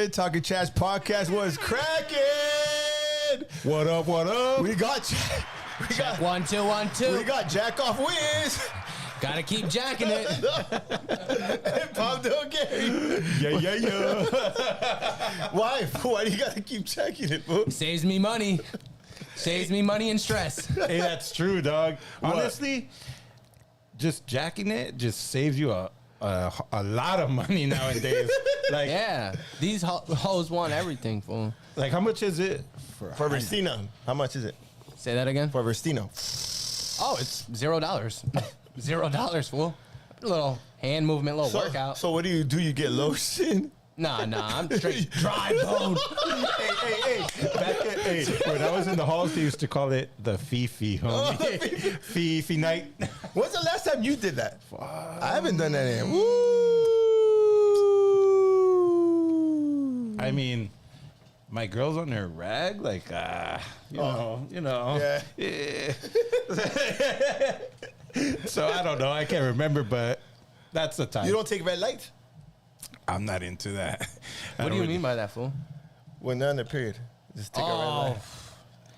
good? Talking Chats podcast was cracking. What up? What up? We got 1 2 1 2. We got Jack off Wiz. Gotta keep jacking it. And Pop Del Gary. Yeah. Why? Why do you gotta keep checking it, boo? Saves me money. Saves me money and stress. Hey, that's true, dog. Honestly, just jacking it just saves you a lot of money nowadays. Like, Yeah, these hoes want everything, fool. like how much is it For Vestino. How much is it? Say that again. For Vestino. Oh, it's $0. $0, fool. A little hand movement, little workout. So what do? You get lotion? Nah, I'm straight dry bone. Hey. When I was in the halls, they used to call it the Fifi, homie. Fifi night. When's the last time you did that? I haven't done that in. Woo! I mean, my girl's on her rag, like, you know. Yeah. So I don't know. I can't remember, but that's the time. You don't take red lights I'm not into that. What do you mean by that, fool? when they're on their period. Just take a red light.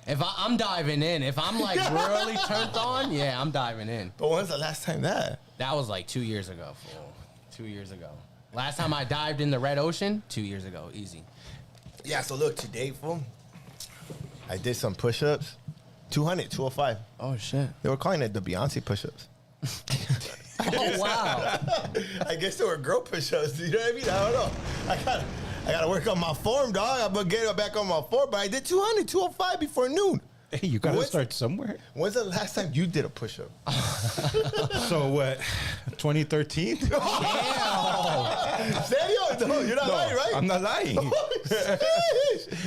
If I'm diving in, if I'm like really turned on, yeah, I'm diving in. But when's the last time that? That was like 2 years ago, fool. 2 years ago. Last time I dived in the Red Ocean, 2 years ago, easy. Yeah, so look, today, fool, I did some push-ups. 200, 205. Oh shit. They were calling it the Beyonce push-ups. Oh wow. I guess they were girl push-ups. You know what I mean? I don't know. I gotta work on my form, dog. I'm gonna get back on my form. But I did 200, 205 before noon. Hey, you gotta start somewhere. When's the last time you did a push-up? So what? 2013? Serio? No, you're not lying, right? I'm not lying.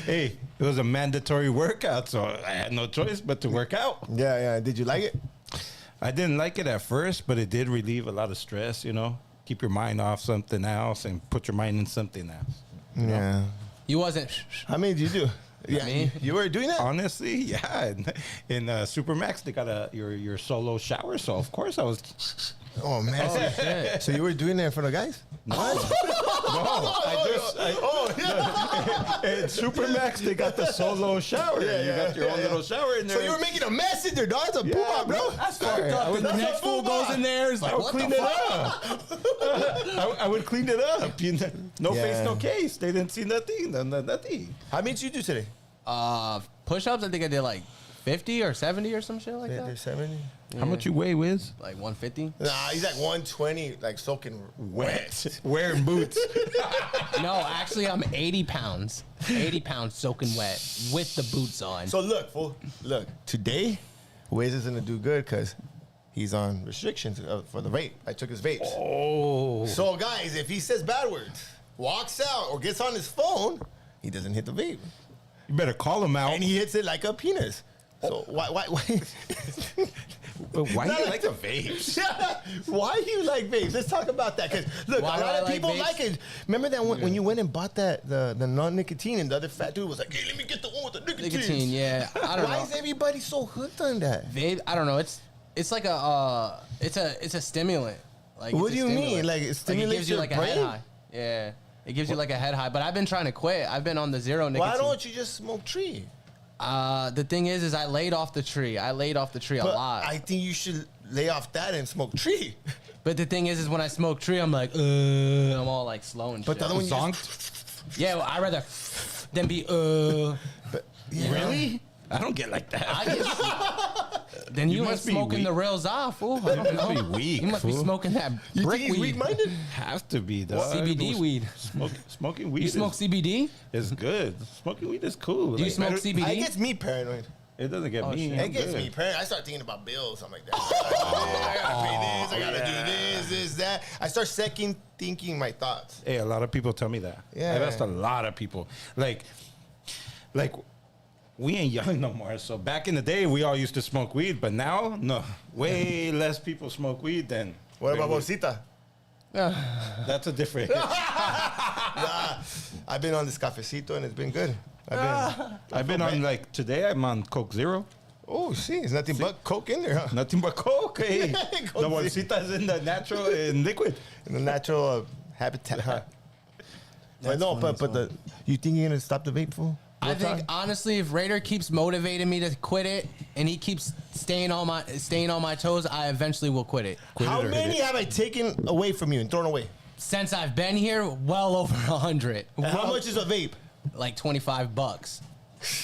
Hey, it was a mandatory workout, so I had no choice but to work out. Yeah. Did you like it? I didn't like it at first, but it did relieve a lot of stress, you know? Keep your mind off something else and put your mind in something else. Yeah. You wasn't. How many did you do? Yeah, Me? you were doing that? Honestly, yeah. In Supermax, they got your solo shower, so of course I was. Oh, man. Oh shit. So you were doing that in front of guys? In Supermax, they got the solo shower. Yeah, you got your own little shower in there. So you were making a mess in there, dog. It's a poop out, bro. That's fucked up. The next fool goes in there. Is like, I would what clean the it fuck? up. I would clean it up. You know, no Yeah. face, no case. They didn't see nothing. Nothing. How many did you do today? Push-ups. I think I did like 50 or 70 or some shit like They're that. 70. How much you weigh, Wiz? Like 150. Nah, he's like 120, like soaking wet. Wearing boots. No, actually, I'm 80 pounds. 80 pounds soaking wet with the boots on. So look, fool. Look, today, Wiz is gonna do good because he's on restrictions for the vape. I took his vapes. Oh. So guys, if he says bad words, walks out, or gets on his phone, he doesn't hit the vape, You better call him out. and he hits it like a penis. So why? Why do you like the vapes? Why do you like vapes? Let's talk about that. Because look, Why a do lot I of like people vapes? like it. Remember that when you went and bought that the non-nicotine, and the other fat dude was like, "Hey, let me get the one with the nicotine." Nicotine, yeah. I don't Why know. is everybody so hooked on that? Vape, I don't know. It's like a it's a stimulant. Like What it's do a you mean? stimulant. Like, it it stimulates gives you your like a head brain? high. Yeah, it gives you like a head high. But I've been trying to quit. I've been on the zero nicotine. Why don't you just smoke tree? The thing is I laid off the tree. I laid off the tree a But lot. I think you should lay off that and smoke tree. But the thing is when I smoke tree, I'm like, I'm all like slow and But shit. the other one, you just, Zonked? Yeah, well, I'd rather than be but, yeah. Really? I don't get like that. Then you ain't must be smoking weak. the reals off, fool. I don't know. be weak, You must be fool. smoking that You brick think he's weed. weak-minded? Have to be, dog. CBD weed. Smoking weed You smoke CBD? is good. Smoking weed is cool. Do you smoke It CBD? gets me paranoid. It doesn't get me. shit. I'm It gets good. me paranoid. I start thinking about bills. I'm like, that. I gotta pay this. I gotta do this, that. I start second thinking my thoughts. Hey, a lot of people tell me that. Yeah. I've asked a lot of people. Like, we ain't young no more. So back in the day, we all used to smoke weed, but now, no. Way less people smoke weed than. What about weed. Bolsita? That's a different. Nah, I've been on this cafecito and it's been good. I've been on, like, today I'm on Coke Zero. Oh, see, there's nothing but Coke in there, huh? Nothing but Coke. Hey. Coke The bolsita is in the natural and liquid. In the natural habitat, huh? No, but you think you're gonna stop the vape, fool? I think honestly, if Raider keeps motivating me to quit it, and he keeps staying on my toes, I eventually will quit it. How many have I taken away from you and thrown away? Since I've been here, well over 100. How much is a vape? Like $25.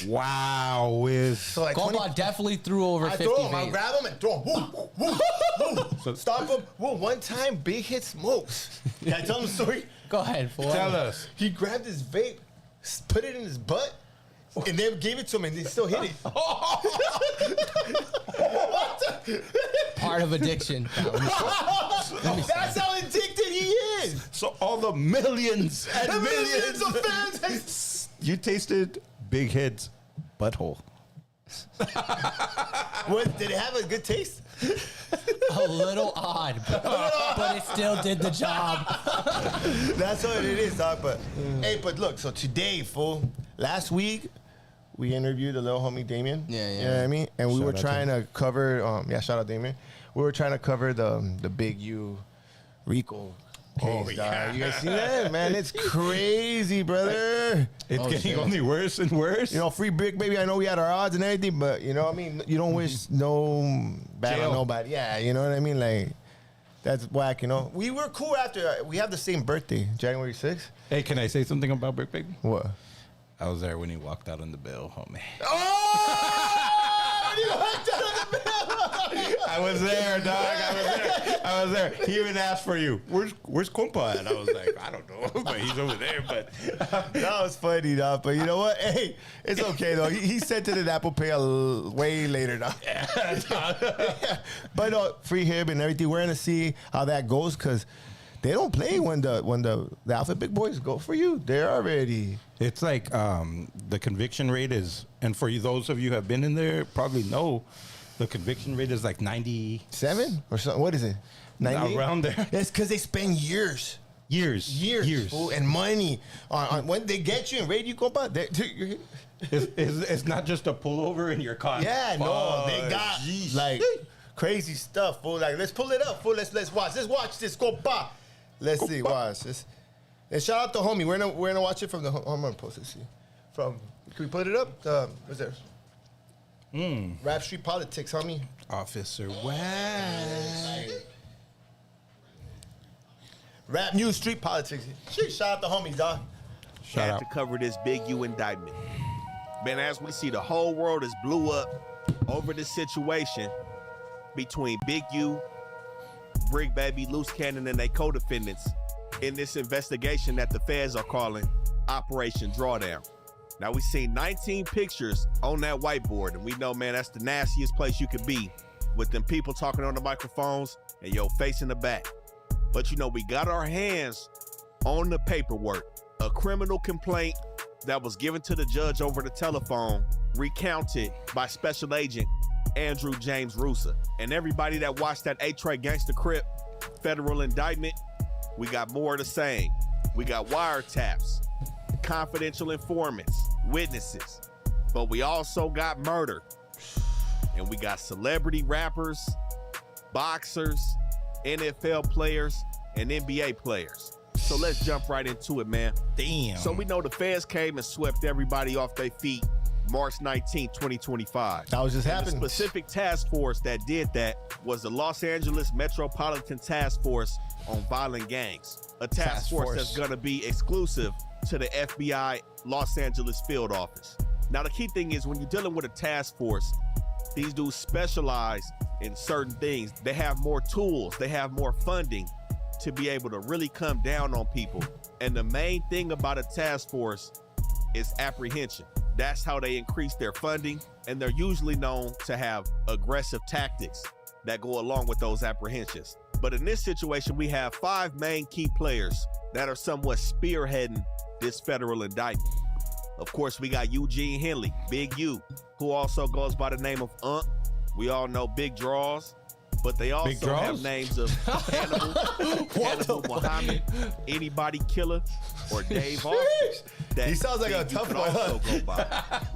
Wow, Wiz. So like Goldbot definitely threw over 50 throw them. I vapes. grab them and throw them. Woo, woo, woo. Stop them. Well, one time, Big Hit smokes. Can I tell him a story? Go ahead, fool. Tell us. He grabbed his vape, put it in his butt, and then gave it to him, and he still hit it. Part of addiction. That's how addicted he is. So all the millions and The millions millions of fans. you tasted Big Head's butthole. What, did it have a good taste? A little odd, but it still did the job. That's what it is, dog. But hey, but look, so today, fool, last week we interviewed the little homie Damien. Yeah. You know what I mean? And we Shout were out trying to cover shout out Damien. We were trying to cover the big U Rico case, dog. You guys see that? Man, it's crazy, brother. It's getting only worse and worse. You know, free Big Baby, I know we had our odds and everything, but you know what I mean? You don't wish no bad Jail. on nobody. Yeah, you know what I mean? Like, that's whack, you know? We were cool after, we have the same birthday, January 6th. Hey, can I say something about Big Baby? What? I was there when he walked out on the bill, homie. Oh! You walked out of the bill! I was there, dog. I was there. He even asked for you. Where's Compa? And I was like, I don't know, but he's over there. But That was funny, dog. But you know what? Hey, it's okay, though. He sent it in Apple Pay way later, dog. But free him and everything. We're going to see how that goes, because they don't play when the Alpha Big Boys go for you. They're already... it's like the conviction rate is, and for those of you who have been in there, probably know the conviction rate is like 90. 7 or something? What is it? 98? Around there. It's because they spend years, fool, and money on when they get you and raid you, compa. It's not just a pullover in your car. Yeah, no, they got like crazy stuff, fool. Like, let's pull it up, fool. Let's watch. Let's watch this, compa. Let's see, watch this. And shout out to homie. We're gonna watch it from the. I'm gonna post it. See, from. Can we put it up? What's there? Rap Street Politics, homie. Officer Wag. Rap News Street Politics. Shout out to homies, dog. Shout had out. to cover this big U indictment. Man, as we see, the whole world is blew up over this situation between Big U, Big Baby, Loose Cannon, and their co-defendants in this investigation that the feds are calling Operation Drawdown. Now, we seen 19 pictures on that whiteboard, and we know, man, that's the nastiest place you could be, with them people talking on the microphones and your face in the back. But, you know, we got our hands on the paperwork, a criminal complaint that was given to the judge over the telephone, recounted by Special Agent Andrew James Rusa. And everybody that watched that A-Tray Gangsta Crip federal indictment, we got more of the same. We got wiretaps, confidential informants, witnesses, but we also got murder. And we got celebrity rappers, boxers, NFL players, and NBA players. So let's jump right into it, man. Damn. So we know the feds came and swept everybody off their feet March 19, 2025. That was just And happening. the specific task force that did that was the Los Angeles Metropolitan Task Force on Violent Gangs, a task force that's going to be exclusive to the FBI Los Angeles field office. Now, the key thing is when you're dealing with a task force, these dudes specialize in certain things. They have more tools, they have more funding to be able to really come down on people. And the main thing about a task force is apprehension. That's how they increase their funding, and they're usually known to have aggressive tactics that go along with those apprehensions. But in this situation, we have 5 main key players that are somewhat spearheading this federal indictment. Of course, we got Eugene Henley, Big U, who also goes by the name of Unc. We all know Big Draws, but they also have names of Hannibal Muhammad, Anybody Killer, or Dave Hawkins. That He sounds like a Big U tough could one, huh? also go by.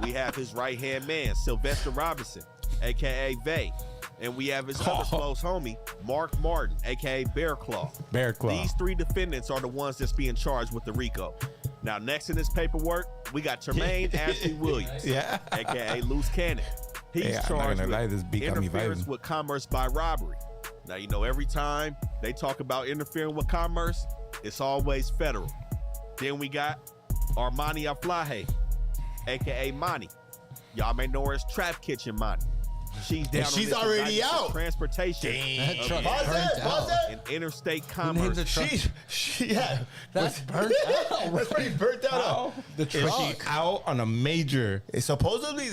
We have his right-hand man, Sylvester Robinson, a.k.a. Vay. And we have his other close homie, Mark Martin, a.k.a. Bear Claw. Bear Claw. These 3 defendants are the ones that's being charged with the RICO. Now, next in this paperwork, we got Tremaine Ashley Williams, aka Loose Cannon. He's charged with interference with commerce by robbery. Now, you know, every time they talk about interfering with commerce, it's always federal. Then we got Armani Aflahe, aka Monty. Y'all may know her as Trap Kitchen Monty. She's already out. Transportation. Pause that. And interstate commerce. That's burnt out. That's pretty burnt out. The truck. She out on a major. It's supposedly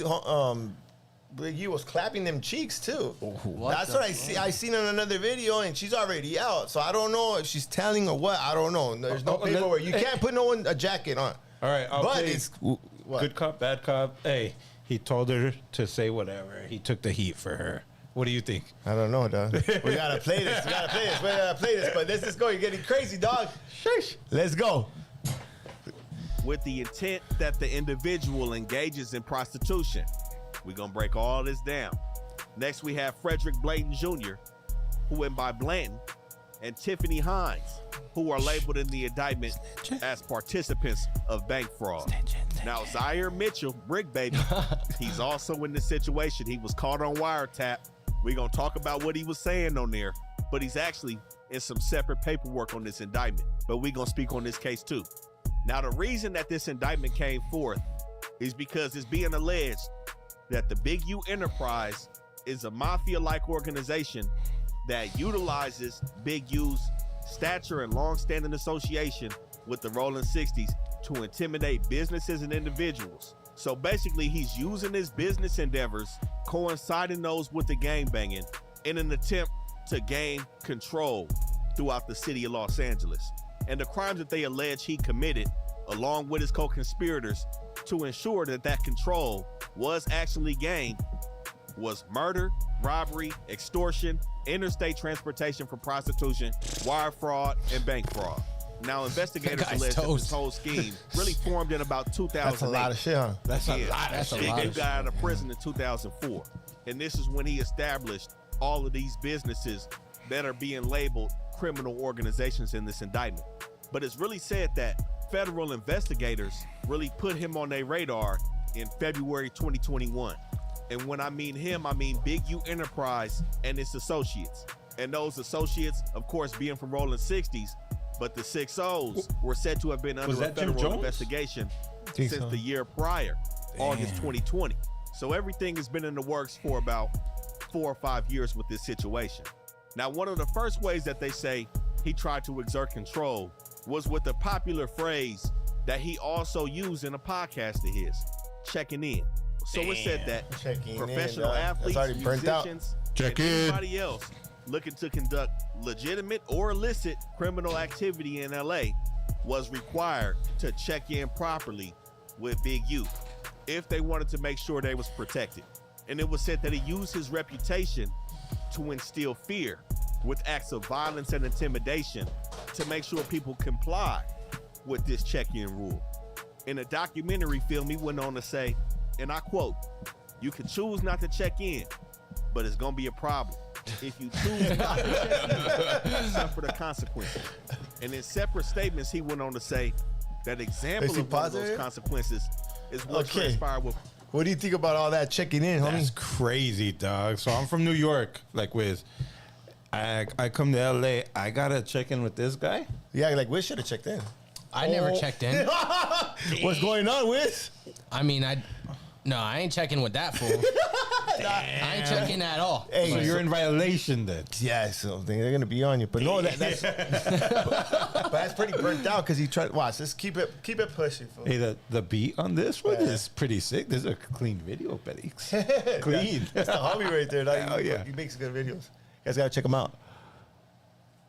Big U was clapping them cheeks too. That's what I see. I seen in another video, and she's already out. So I don't know if she's telling or what. I don't know. There's no paperwork. You can't put no one a jacket on. All right, but it's good cop, bad cop. Hey. He told her to say whatever. He took the heat for her. What do you think? I don't know, dog. We gotta play this. We gotta play this. But this is going. You're getting crazy, dog. Sheesh. Let's go. With the intent that the individual engages in prostitution. We're gonna break all this down. Next, we have Frederick Blanton Jr., who went by Blanton, and Tiffany Hines, who are labeled in the indictment as participants of bank fraud. Now, Zaire Mitchell, Brick Baby, he's also in this situation. He was caught on wiretap. We're going to talk about what he was saying on there, but he's actually in some separate paperwork on this indictment. But we're going to speak on this case too. Now, the reason that this indictment came forth is because it's being alleged that the Big U Enterprise is a mafia-like organization that utilizes Big U's stature and long-standing association with the Rolling 60s to intimidate businesses and individuals. So basically, he's using his business endeavors, coinciding those with the gangbanging, in an attempt to gain control throughout the city of Los Angeles. And the crimes that they allege he committed, along with his co-conspirators, to ensure that that control was actually gained, was murder, robbery, extortion, interstate transportation for prostitution, wire fraud, and bank fraud. Now, investigators allege that this whole scheme really formed in about 2008. That's a lot of shit, huh? That's a lot of shit. He got out of prison in 2004. And this is when he established all of these businesses that are being labeled criminal organizations in this indictment. But it's really said that federal investigators really put him on their radar in February 2021. And when I mean him, I mean Big U Enterprise and its associates. And those associates, of course, being from Rolling 60s, but the 6-O's were said to have been under a federal investigation since the year prior, August 2020. So everything has been in the works for about 4 or 5 years with this situation. Now, one of the first ways that they say he tried to exert control was with the popular phrase that he also used in a podcast of his, checking in. So it said that professional athletes, musicians, and anybody else looking to conduct legitimate or illicit criminal activity in LA was required to check in properly with Big U if they wanted to make sure they was protected. And it was said that he used his reputation to instill fear with acts of violence and intimidation to make sure people comply with this check-in rule. In a documentary film, he went on to say, and I quote, "You can choose not to check in, but it's gonna be a problem. If you choose not to check in, suffer the consequences." And in separate statements, he went on to say that example of one of those consequences is what transpired with. What do you think about all that checking in, homie? That's crazy, dog. So I'm from New York, I come to LA, I gotta check in with this guy? Yeah, like Wiz should have checked in. I never checked in. What's going on, Wiz? I mean, I ain't checking with that fool. I ain't checking at all. Hey, so you're in violation then. Yeah, so they're gonna be on you. But no, that's but that's pretty burnt out because he tried. Watch, just keep it pushing. Fool. Hey, the beat on this one is pretty sick. This is a clean video, Felix. Clean. That's the homie right there. Dog. Oh yeah, he makes good videos. You guys gotta check him out.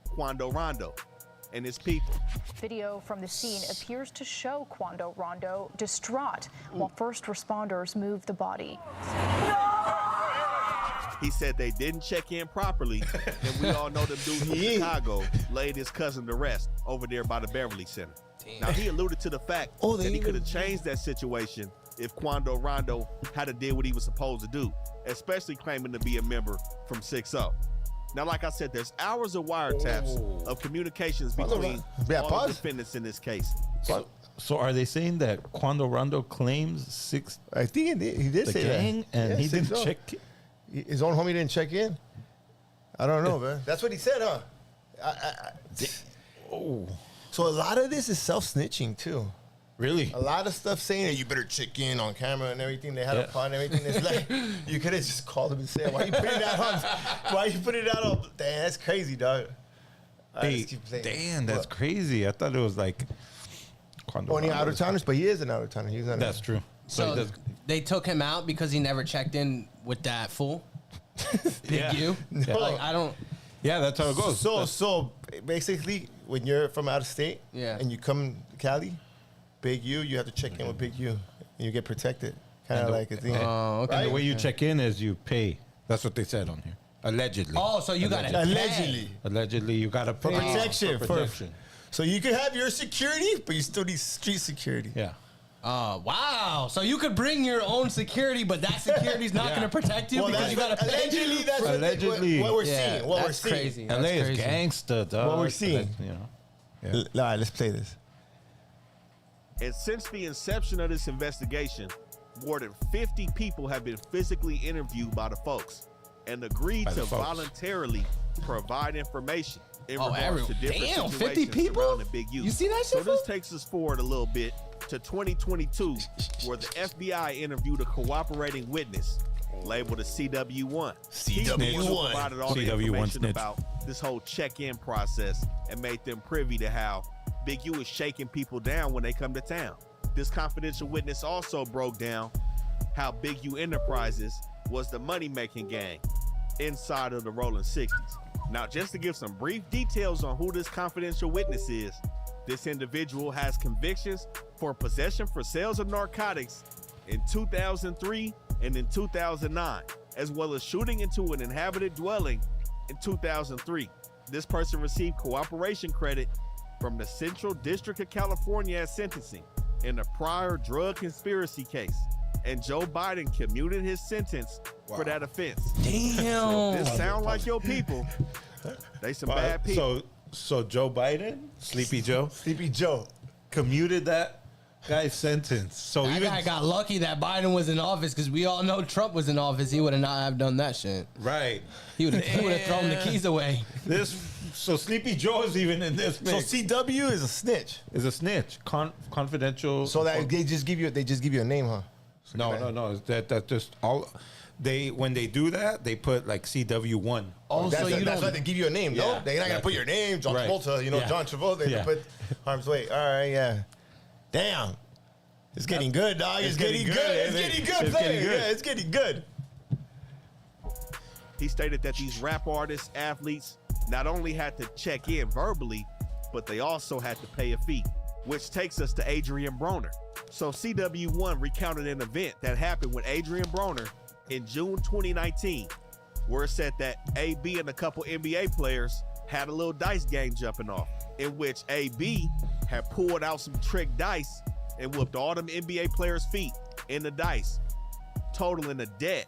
Quando Rondo and his people. Video from the scene appears to show Quando Rondo distraught while first responders move the body. He said they didn't check in properly, and we all know the dude from Chicago laid his cousin to rest over there by the Beverly Center. Now, he alluded to the fact that he could have changed that situation if Quando Rondo had to do what he was supposed to do, especially claiming to be a member from 6-0. Now, like I said, there's hours of wiretaps of communications between all the defendants in this case. So are they saying that Quando Rondo claims I think he did the say gang that. and Yeah, he said didn't so. check? His own homie didn't check in. I don't know, man. That's what he said, huh? So a lot of this is self-snitching too. Really? A lot of stuff saying that you better check in on camera and everything. They had a pod and everything. It's like you could have just called him and said, "Why you putting that on? Why you putting it out on?" Damn, that's crazy, dog. Hey, damn, that's crazy. I thought it was like Quando Only Rondo. out of towners, but he is an out of towner. He's not. That's true. So they took him out because he never checked in with that fool. Big Yeah. U. No. Like I don't. Yeah, that's how it goes. So basically, when you're from out of state, Yeah. and you come to Cali, Big U, you have to check in with Big U, and you get protected, kind of And the- like a thing. Oh, okay. And the way you check in is you pay. That's what they said on here. Allegedly. Oh, so you got to Allegedly. Allegedly, you gotta pay Protection. for protection. So you can have your security, but you still need street security. Yeah. Oh, wow. So you could bring your own security, but that security's not Yeah. going to protect you Well, because that's you got to pay. allegedly. That's Allegedly. what we're Yeah, seeing. What we're that's seeing. crazy. LA That's is crazy. gangsta, dog. What we're seeing. You know. All right, let's play this. And since the inception of this investigation, more than 50 people have been physically interviewed by the folks and agreed By to the folks. voluntarily provide information in Oh, regards to different damn, 50 situations people? surrounding Big U. You see that So shit, this fool? takes us forward a little bit to 2022, where the FBI interviewed a cooperating witness labeled a CW1. He's the one who CW1. provided all the CW1 information snitch. about this whole check-in process and made them privy to how Big U is shaking people down when they come to town. This confidential witness also broke down how Big U Enterprises was the money-making gang inside of the Rolling 60s. Now, just to give some brief details on who this confidential witness is, this individual has convictions for possession for sales of narcotics in 2003 and in 2009, as well as shooting into an inhabited dwelling in 2003. This person received cooperation credit from the Central District of California at sentencing in a prior drug conspiracy case, and Joe Biden commuted his sentence for that offense. Damn. This sound like your people. They some bad people. So Joe Biden, Sleepy Joe, Sleepy Joe. commuted that guy's sentence. So That even guy got lucky that Biden was in office because we all know Trump was in office. He would have not have done that shit. right, He would have thrown the keys away. so Sleepy Joe is even in this So mix. CW is a snitch. Is a snitch, confidential. So that they just give you a name, huh? no, that just all. When they do that, they put like CW1. Oh, That's, so you that's why don't. they give you a name, no? Yeah, They're not gonna put your name, John Right. Travolta. You know, Yeah. John Travolta. They Yeah. put harm's way. All right, yeah. Damn, it's getting good, dog. It's getting good. It's getting good, It's player. getting good. Yeah, it's getting good. He stated that these rap artists, athletes, not only had to check in verbally, but they also had to pay a fee, which takes us to Adrian Broner. So CW1 recounted an event that happened with Adrian Broner in June 2019, where it said that AB and a couple NBA players had a little dice game jumping off, in which AB had pulled out some trick dice and whooped all them NBA players' feet in the dice, totaling a debt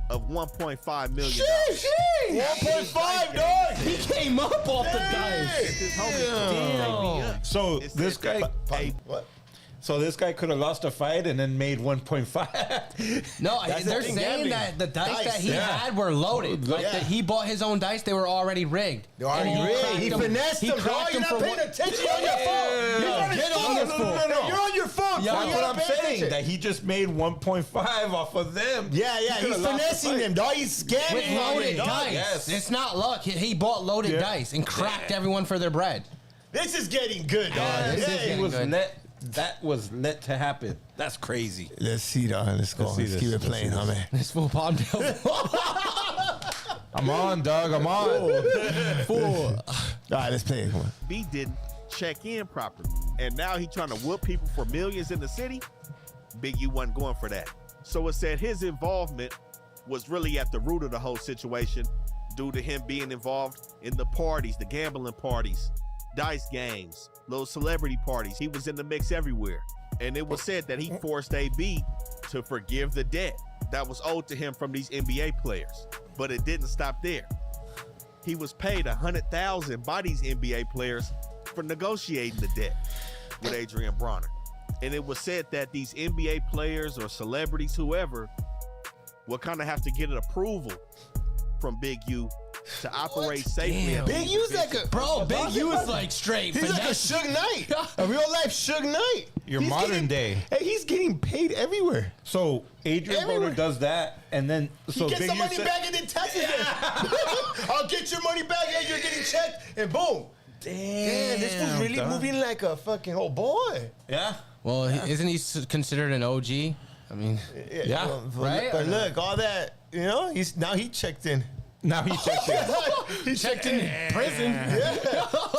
of $1.5 million. 1.5, dog. He came up off the dice. His homie Damn. So It this said guy, that What? so this guy could have lost a fight and then made 1.5. No, That's they're the thing, saying gambling. that the dice Dice, that he yeah. had were loaded. Like Yeah. that he bought his own dice, they were already rigged. They already And rigged. cracked He them- finessed them, cracked dog. You're them not for paying one- attention. You're on your phone. You're on his Get on phone. his phone. You're on your phone. Yeah, fool. That's You what gotta I'm pay saying. attention. That he just made 1.5 off of them. Yeah, He he's could've lost the finessing fight. them, dog. He's scamming with loaded dog. dice. Yes. It's not luck. He bought loaded Yeah. dice and cracked everyone for their bread. This is getting good, dog. this is Hey. getting good. That was let to happen. That's crazy. Let's see, dog. Let's go. Let's see Let's this. keep it Let's playing, see huh, this. man? This fool Palmdale. I'm on, dog. I'm on. Fool. All right, let's play it. Come on. B didn't check in properly, and now he trying to whoop people for millions in the city. Big U wasn't going for that. So it said his involvement was really at the root of the whole situation due to him being involved in the parties, the gambling parties, dice games, little celebrity parties. He was in the mix everywhere. And it was said that he forced AB to forgive the debt that was owed to him from these NBA players. But it didn't stop there. He was paid $100,000 by these NBA players for negotiating the debt with Adrian Broner. And it was said that these NBA players or celebrities, whoever, will kind of have to get an approval from Big U to operate safely. Damn. Big U's like a Big U is like straight. He's like a Suge Knight, a real life Suge Knight. Your modern day. Hey, he's getting paid everywhere. So Adrian Everywhere. Broner does that, and then He gets the money back and then taxes it. I'll get your money back and you're getting checked, and boom. Damn, this was really moving like a fucking old boy. Yeah. Well, isn't he considered an OG? I mean, Yeah. right? But look, all that, you know, he checked in. Now he checks in. He checked in prison. Yeah.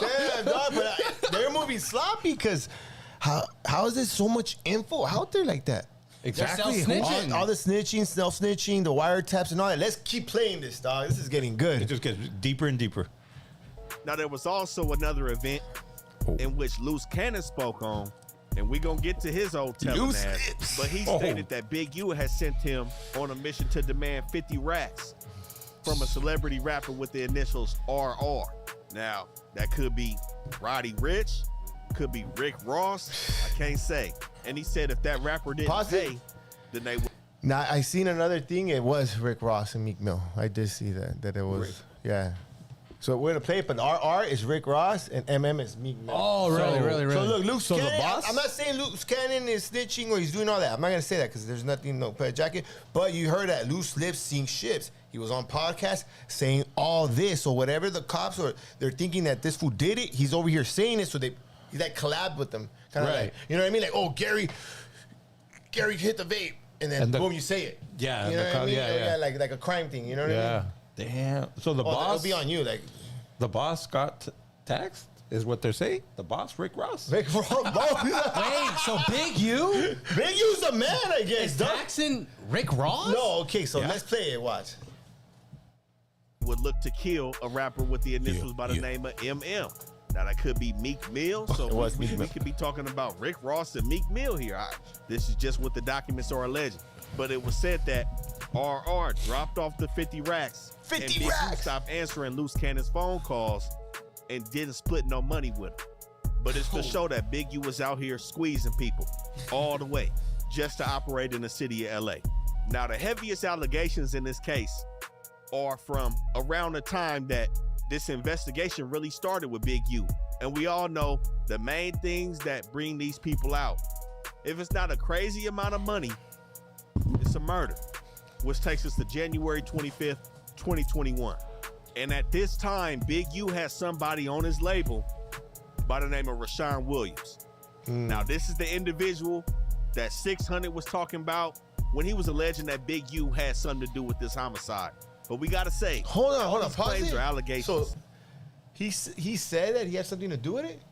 Damn, dog, but they're moving sloppy because how is there so much info out there like that? Exactly. They're self-snitching. All the snitching, self-snitching, the wiretaps and all that. Let's keep playing this, dog. This is getting It good. just gets deeper and deeper. Now, there was also another event in which Loose Cannon spoke on, and we're going to get to his old telling Loose ass. lips. But he stated that Big U has sent him on a mission to demand 50 racks from a celebrity rapper with the initials RR. Now, that could be Roddy Ricch, could be Rick Ross, I can't say. And he said if that rapper didn't Positive? pay, then they would. Now, I seen another thing. It was Rick Ross and Meek Mill. I did see that it was, yeah. So we're going to play it, but RR is Rick Ross and MM is Meek Mill. oh, really? So look, Luke So the Cannon, boss- I'm not saying Luke Cannon is snitching or he's doing all that. I'm not gonna say that because there's nothing, no pet jacket. But you heard that Loose Lips sink ships. He was on podcast saying all this. So whatever the cops or they're thinking that this fool did it, he's over here saying it. So he like collabed with them, kind of Right. like, you know what I mean? Like, oh, Gary hit the vape, and then And boom, you say it. Yeah, you know the what I co- mean? yeah. Like a crime thing. You know what I Yeah. mean? Damn. So the Oh, boss, it'll be on you, like. the boss got taxed, is what they're saying. The boss, Rick Ross. Rick Ross. Wait, so Big U Big U's the man, I guess. is dog. taxing Rick Ross? No, okay, so Yeah. let's play it. Watch. would look to kill a rapper with the initials by the yeah. name of MM. Now that could be Meek Mill, so It was we Meek Mill. could be talking about Rick Ross and Meek Mill here. This is just what the documents are alleging. But it was said that RR dropped off the 50 racks. 50 and Big U racks? stopped answering Loose Cannon's phone calls and didn't split no money with him. But it's to show that Big U was out here squeezing people all the way just to operate in the city of LA. Now the heaviest allegations in this case are from around the time that this investigation really started with Big U. And we all know the main things that bring these people out. If it's not a crazy amount of money, it's a murder, which takes us to January 25th, 2021. And at this time, Big U has somebody on his label by the name of Rashawn Williams. Now, this is the individual that 600 was talking about when he was alleging that Big U had something to do with this homicide. But we gotta say, Hold on, these pause claims it. are allegations. So he said that he had something to do with it?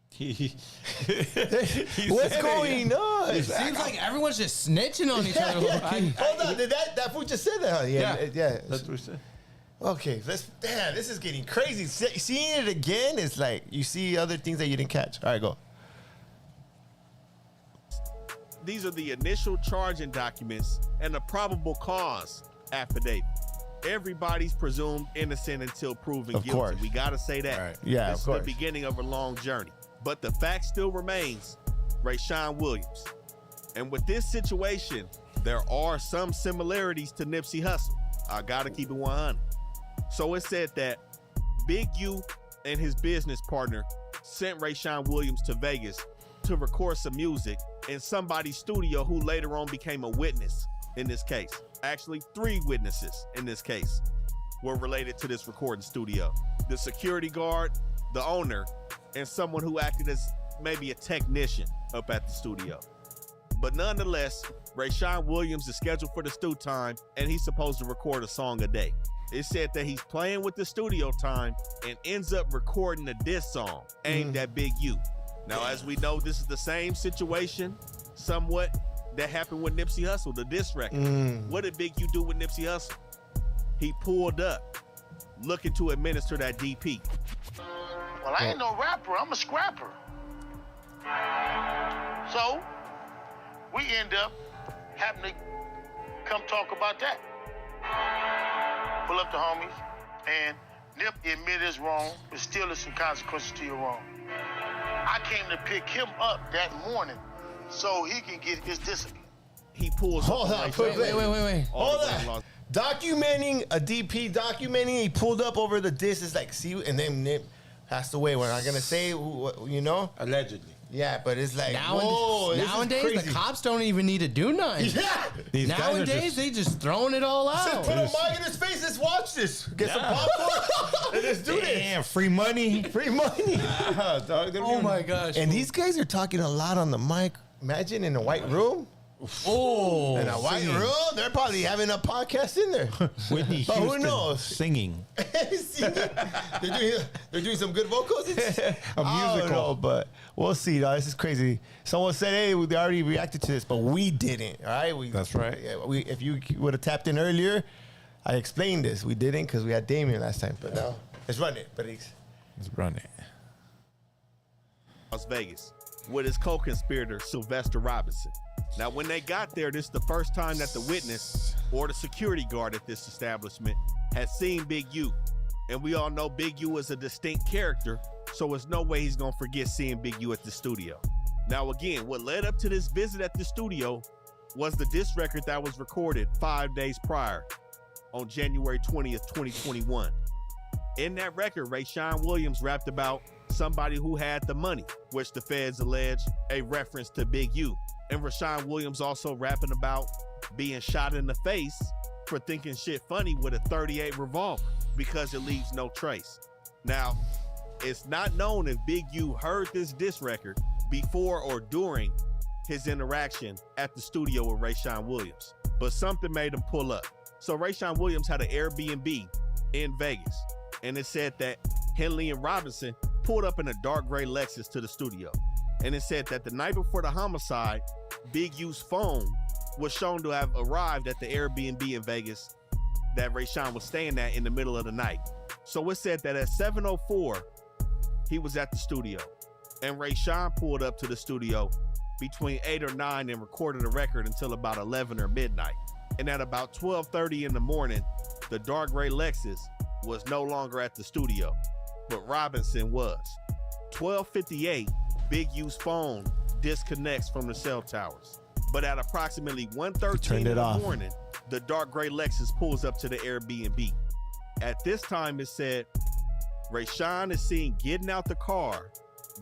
He What's said it, going on? It seems like everyone's just snitching on each other. Hold on, did that fool just said that? Huh? Yeah. That's what he said. Okay, damn, this is getting crazy. Seeing it again is like you see other things that you didn't catch. All right, go. These are the initial charging documents and the probable cause affidavit. Everybody's presumed innocent until proven Of guilty. course. We gotta say that. Right. Yeah, this of course. is the beginning of a long journey. But the fact still remains, Rashawn Williams. And with this situation, there are some similarities to Nipsey Hussle. I gotta keep it 100. So it said that Big U and his business partner sent Rashawn Williams to Vegas to record some music in somebody's studio who later on became a witness in this case. Actually, 3 witnesses in this case were related to this recording studio. The security guard, the owner, and someone who acted as maybe a technician up at the studio. But nonetheless, Rashawn Williams is scheduled for the stu time, and he's supposed to record a song a day. It said that he's playing with the studio time and ends up recording a diss song aimed at Big U. Now, as we know, this is the same situation, somewhat, that happened with Nipsey Hussle, the diss record. What did Big U do with Nipsey Hussle? He pulled up, looking to administer that DP. Well, I ain't no rapper, I'm a scrapper. So, we end up having to come talk about that. Pull up the homies, and Nip admit it's wrong, but still there's some consequences to your wrong. I came to pick him up that morning so he can get his discipline. He pulls Hold up on, to Ray Wait. Sean. All Hold the way in on. Las- Documenting a DP, he pulled up over the disc. It's like, see, and then Nip passed away. We're not gonna say, you know. Allegedly. Yeah, but it's like, Nowadays, whoa, this is nowadays crazy. the cops don't even need to do nothing. Yeah. These guys are Nowadays, just- they just throwing it all Just out. put a mic in his face. Let's watch this. Get some popcorn and let's do this. Damn, free money. Free money. Dog, Oh my gosh. And these guys are talking a lot on the mic. Imagine in a white room. Oh. In a white room, they're probably having a podcast in there. Whitney But who Houston knows? singing. they're doing some good vocals. A I don't musical. know, but we'll see. Dog. This is crazy. Someone said, "Hey, they already reacted to this, but we didn't." All right, That's right. Yeah, if you would have tapped in earlier, I explained this. We didn't because we had Damien last time. But now let's run it. But Let's run it. Las Vegas with his co-conspirator Sylvester Robinson. Now, when they got there, this is the first time that the witness or the security guard at this establishment had seen Big U. And we all know Big U is a distinct character, so there's no way he's gonna forget seeing Big U at the studio. Now, again, what led up to this visit at the studio was the disc record that was recorded 5 days prior on January 20th, 2021. In that record, Rayshawn Williams rapped about somebody who had the money, which the feds allege a reference to Big U. And Rayshawn Williams also rapping about being shot in the face for thinking shit funny with a .38 revolver because it leaves no trace. Now, it's not known if Big U heard this diss record before or during his interaction at the studio with Rayshawn Williams, but something made him pull up. So Rayshawn Williams had an Airbnb in Vegas, and it said that Henley and Robinson pulled up in a dark gray Lexus to the studio. And it said that the night before the homicide, Big U's phone was shown to have arrived at the Airbnb in Vegas that Rayshawn was staying at in the middle of the night. So it said that at 7:04, he was at the studio. And Rayshawn pulled up to the studio between 8 or 9 and recorded a record until about 11 or midnight. And at about 12:30 in the morning, the dark gray Lexus was no longer at the studio, but Robinson was. 12:58, Big U's phone disconnects from the cell towers. But at approximately 1:13 in the morning, the dark gray Lexus pulls up to the Airbnb. At this time, it said Rayshawn is seen getting out the car,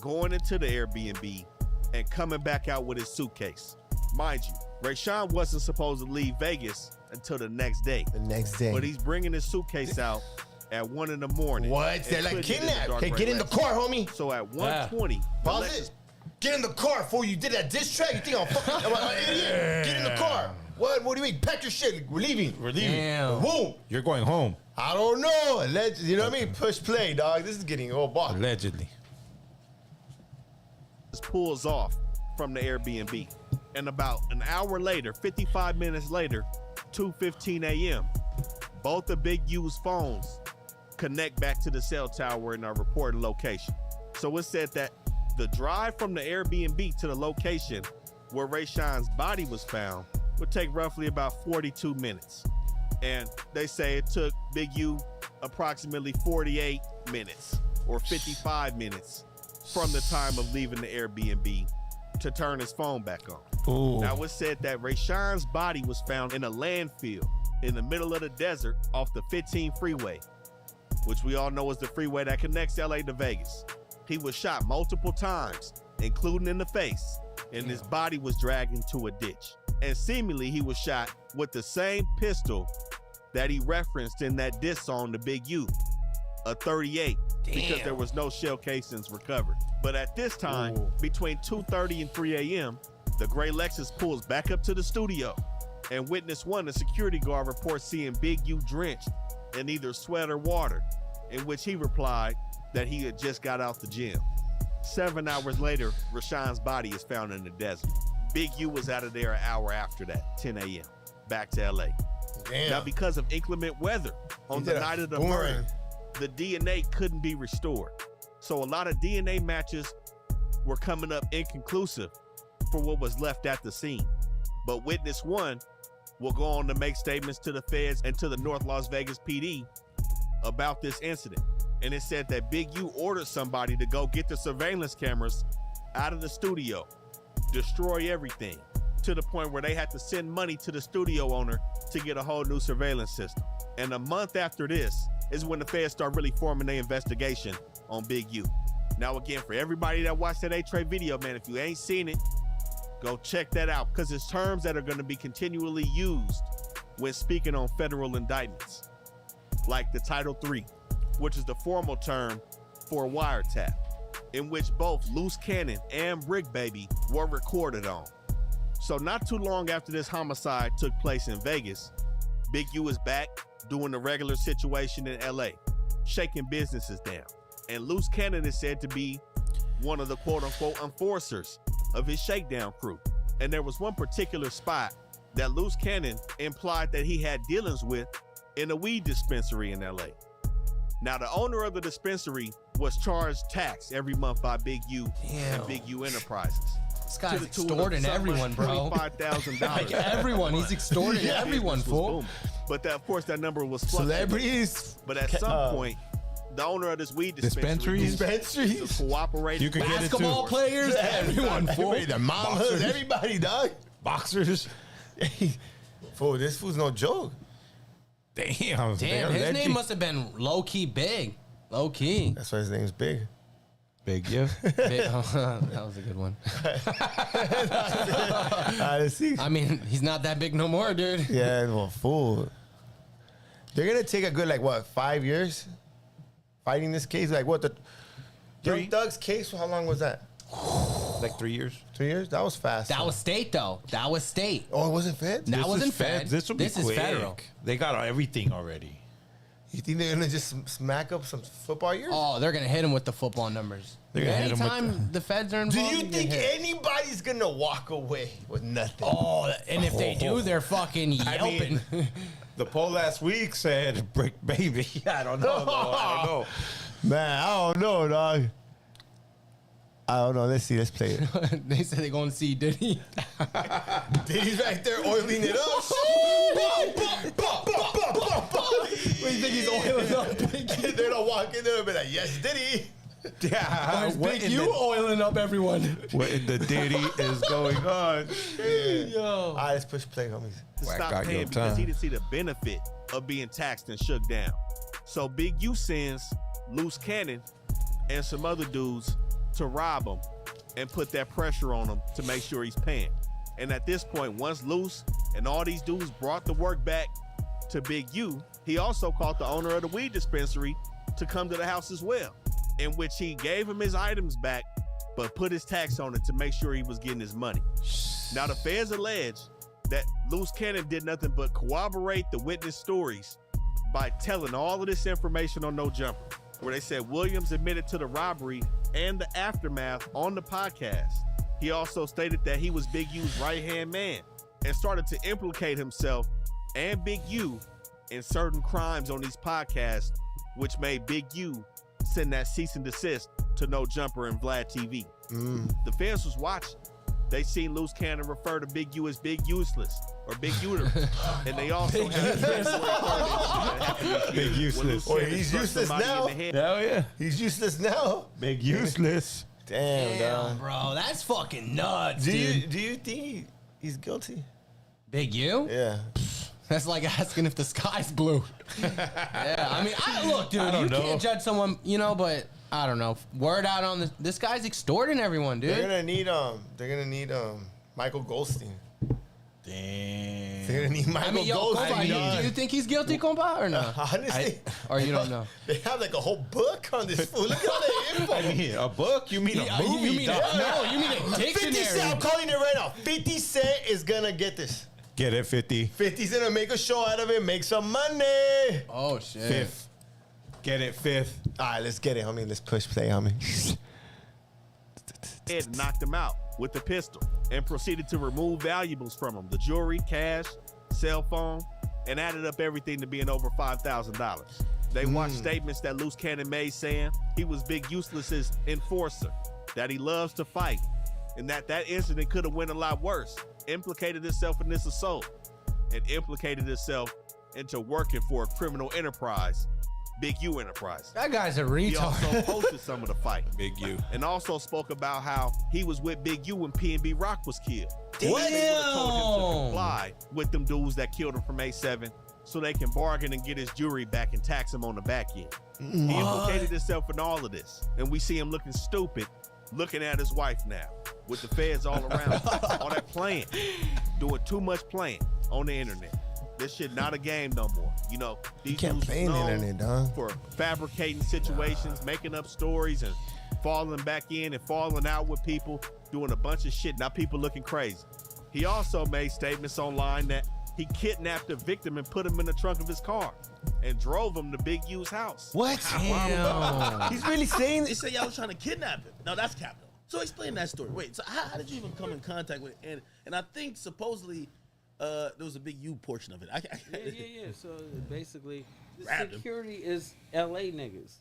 going into the Airbnb, and coming back out with his suitcase. Mind you, Rayshawn wasn't supposed to leave Vegas until the next day. the next day. But he's bringing his suitcase out at 1 in the morning. What? and They're like putting it in the kidnapped. dark Hey, gray get in the Lexus. car, homie. So at 1:20, the Pause Lexus it. Get in the car before you did that diss track. You think I'm fucking idiot? Get in the car. What do you mean? Pack your shit. We're leaving. Damn. Boom. You're going home. I don't know. You know what I mean? Push play, dog. This is getting old boss. Allegedly. pulls off from the Airbnb. And about an hour later, 55 minutes later, 2:15 a.m., both of Big U's phones connect back to the cell tower in our reported location. So it said that the drive from the Airbnb to the location where Rayshawn's body was found would take roughly about 42 minutes. And they say it took Big U approximately 48 minutes or 55 minutes from the time of leaving the Airbnb to turn his phone back on. Ooh. Now it's said that Rayshawn's body was found in a landfill in the middle of the desert off the 15 freeway, which we all know is the freeway that connects LA to Vegas. He was shot multiple times, including in the face, and his body was dragged into a ditch. And seemingly he was shot with the same pistol that he referenced in that diss song to Big U, a .38, because there was no shell casings recovered. But at this time, between 2:30 and 3 a.m., the gray Lexus pulls back up to the studio, and witness one, a security guard, reports seeing Big U drenched in either sweat or water, in which he replied that he had just got out the gym. 7 hours later, Rashawn's body is found in the desert. Big U was out of there an hour after that, 10 a.m., back to LA. Damn. Now, because of inclement weather on the night of the murder, the DNA couldn't be restored. So a lot of DNA matches were coming up inconclusive for what was left at the scene. But witness one will go on to make statements to the feds and to the North Las Vegas PD about this incident. And it said that Big U ordered somebody to go get the surveillance cameras out of the studio destroy everything, to the point where they had to send money to the studio owner to get a whole new surveillance system. And a month after this is when the feds start really forming their investigation on Big U. Now again, for everybody that watched that A-Tray video, man, if you ain't seen it, go check that out, because it's terms that are going to be continually used when speaking on federal indictments, like the Title III, which is the formal term for a wiretap, in which both Loose Cannon and Brick Baby were recorded on. So not too long after this homicide took place in Vegas, Big U is back doing the regular situation in LA, shaking businesses down. And Loose Cannon is said to be one of the quote-unquote enforcers of his shakedown crew. And there was one particular spot that Loose Cannon implied that he had dealings with in a weed dispensary in LA. Now, the owner of the dispensary was charged tax every month by Big U and Big U Enterprises. This guy's extorting everyone, bro. $25,000. Like everyone, he's extorting everyone, fool. But that, of course, that number was fluctuating. Celebrities. But at some point, the owner of this weed dispensary cooperated. You could get it too. Basketball players, everyone, fool. Everybody, their mamas, everybody, dog. Boxers. Fool, this fool's no joke. Damn, his name must have been low-key big. Low-key. That's why his name's Big. Big, yeah. That was a good one. I mean, he's not that big no more, dude. Yeah, well, fool. They're going to take a good, 5 years fighting this case? Like, what, the Young Thug's case, how long was that? Like 3 years. 3 years? That was fast. That was state, though. That was state. Oh, it wasn't feds? That wasn't feds. This will be quick. Is federal. They got everything already. You think they're going to just smack up some football years? Oh, they're going to hit him with the football numbers. They're gonna hit him with Anytime the feds are Do involved, you think anybody's going to walk away with nothing? Oh, and if they do, they're fucking yelping. The poll last week said Brick Baby. I don't know. I don't know. Man, I don't know, dog. I don't know. Let's see. Let's play it. They said they're going to see Diddy. Diddy's right there oiling it up. What do you think he's oiling up? They're going to walk in there and be like, yes, Diddy. Yeah. Where's Big U oiling up everyone? What in the Diddy is going on? Yo. All right, let's push play, homies. To Whack stop out paying your because time. he didn't see the benefit of being taxed and shook down. So Big U sends Loose Cannon and some other dudes to rob him and put that pressure on him to make sure he's paying. And at this point, once Loose and all these dudes brought the work back to Big U, he also called the owner of the weed dispensary to come to the house as well, in which he gave him his items back, but put his tax on it to make sure he was getting his money. Now, the feds allege that Loose Cannon did nothing but corroborate the witness stories by telling all of this information on No Jumper, where they said Williams admitted to the robbery and the aftermath on the podcast. He also stated that he was Big U's right-hand man and started to implicate himself and Big U in certain crimes on these podcasts, which made Big U send that cease and desist to No Jumper and Vlad TV. The fans was watching. They seen Loose Cannon refer to Big U as Big Useless or Big Uterus. And they also had Big Useless. Or he's useless now. Hell yeah. He's useless now. Big Useless. Damn, Damn, bro. That's fucking nuts, Do dude. you think he's guilty? Big U? Yeah. That's like asking if the sky's blue. Yeah, I mean, look, dude, you know. can't judge someone, but I don't know. Word out on this. This guy's extorting everyone, dude. They're gonna need Michael Goldstein. Damn. They're gonna need Michael Goldstein. Compa, do you think he's guilty, compa, or no? Honestly, Or you don't know? they have like a whole book on this fool. Look at all the info. I mean, a book? You mean a movie? You mean dog? you mean a 50 dictionary? Cent, I'm calling it right now. 50 Cent is gonna get this. Get it, 50. 50's gonna make a show out of it, make some money. Oh shit. Fifth. Get it, fifth. All right, let's get it, homie. Let's push play, homie. Ed knocked him out with the pistol and proceeded to remove valuables from him, the jewelry, cash, cell phone, and added up everything to being over $5,000. They watched statements that Loose Cannon made saying he was Big Useless's enforcer, that he loves to fight, and that incident could have went a lot worse, implicated itself in this assault, and implicated itself into working for a criminal enterprise Big U Enterprise. That guy's a He retard. also posted some of the fight. Big U. And also spoke about how he was with Big U when P&B Rock was killed. What? They would have told him to comply with them dudes that killed him from A7 so they can bargain and get his jewelry back and tax him on the back end. He implicated himself in all of this. And we see him looking stupid, looking at his wife now, with the feds all around him, all that playing, doing too much playing on the internet. This shit not a game no more. You know, these can't dudes play in the known internet, dog. for fabricating situations, making up stories, and falling back in and falling out with people, doing a bunch of shit. Now people looking crazy. He also made statements online that he kidnapped a victim and put him in the trunk of his car and drove him to Big U's house. What? Damn. He's really saying They say y'all was trying to kidnap him. No, that's capital. So explain that story. Wait, so how did you even come in contact with it? And I think supposedly there was a Big U portion of it. Yeah. So basically, the Grabbed him. security is LA niggas.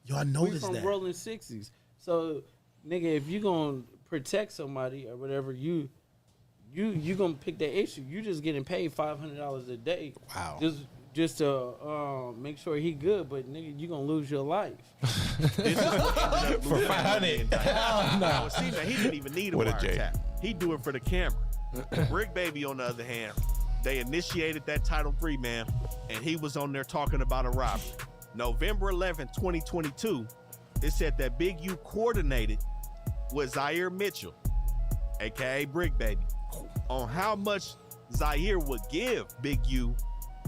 Yo, I We noticed from that. rolling 60s. So, nigga, if you gonna protect somebody or whatever, you gonna pick that issue. You just getting paid $500 a day. Wow. Just to make sure he good, but nigga, you gonna lose your life. This is what ended up For losing 500. Now, see, man, he didn't even need a What a J. wiretap. He do it for the camera. Brick Baby, on the other hand, they initiated that Title III, man, and he was on there talking about a robbery. November 11, 2022, it said that Big U coordinated with Zaire Mitchell, a.k.a. Brick Baby, on how much Zaire would give Big U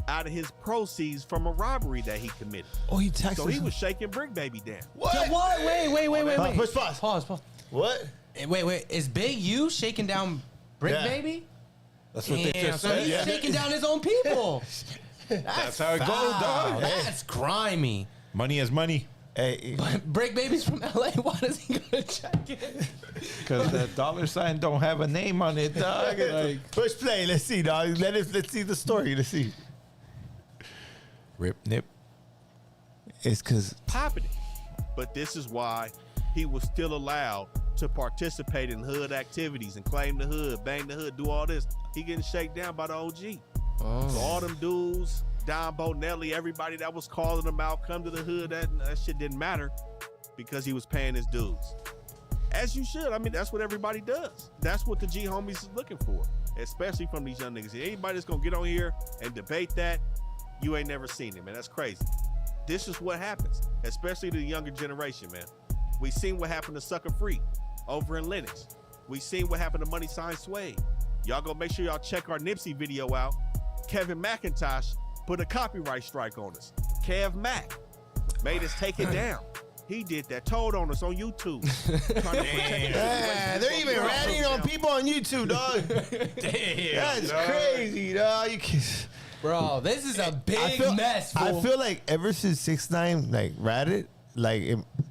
out of his proceeds from a robbery that he committed. Oh, he texted. So he was shaking Brick Baby down. What? What? Wait. Push pause. Pause. What? Wait. Is Big U shaking down Brick Yeah. Baby? That's what they Damn, just so said. he's Yeah. shaking down his own people. That's how it goes, foul. dog. That's grimy. Money is money. Hey, But Brick Baby's from LA. Why does he go check it? Because the dollar sign don't have a name on it, dog. Like, push play. Let's see, dog. Let's see the story. Let's see. rip, nip. It's because Popping it. But this is why he was still allowed to participate in hood activities and claim the hood, bang the hood, do all this. He getting shaken down by the OG. So all them dudes, Don Bonelli, everybody that was calling him out, come to the hood, that shit didn't matter because he was paying his dues. As you should. I mean, that's what everybody does. That's what the G homies is looking for, especially from these young niggas. Anybody that's gonna get on here and debate that, you ain't never seen it, man. That's crazy. This is what happens, especially to the younger generation, man. We seen what happened to Sucker Free over in Lennox. We seen what happened to Money Sign Suede. Y'all go make sure y'all check our Nipsey video out. Kevin McIntosh put a copyright strike on us. Kev Mac made us take it down. He did that. Told on us on YouTube. yeah, they're even ratting on people on YouTube, dog. Damn. That's crazy, dog. You can. Bro, this is a big mess, I fool. feel like ever since 6ix9ine like ratted, like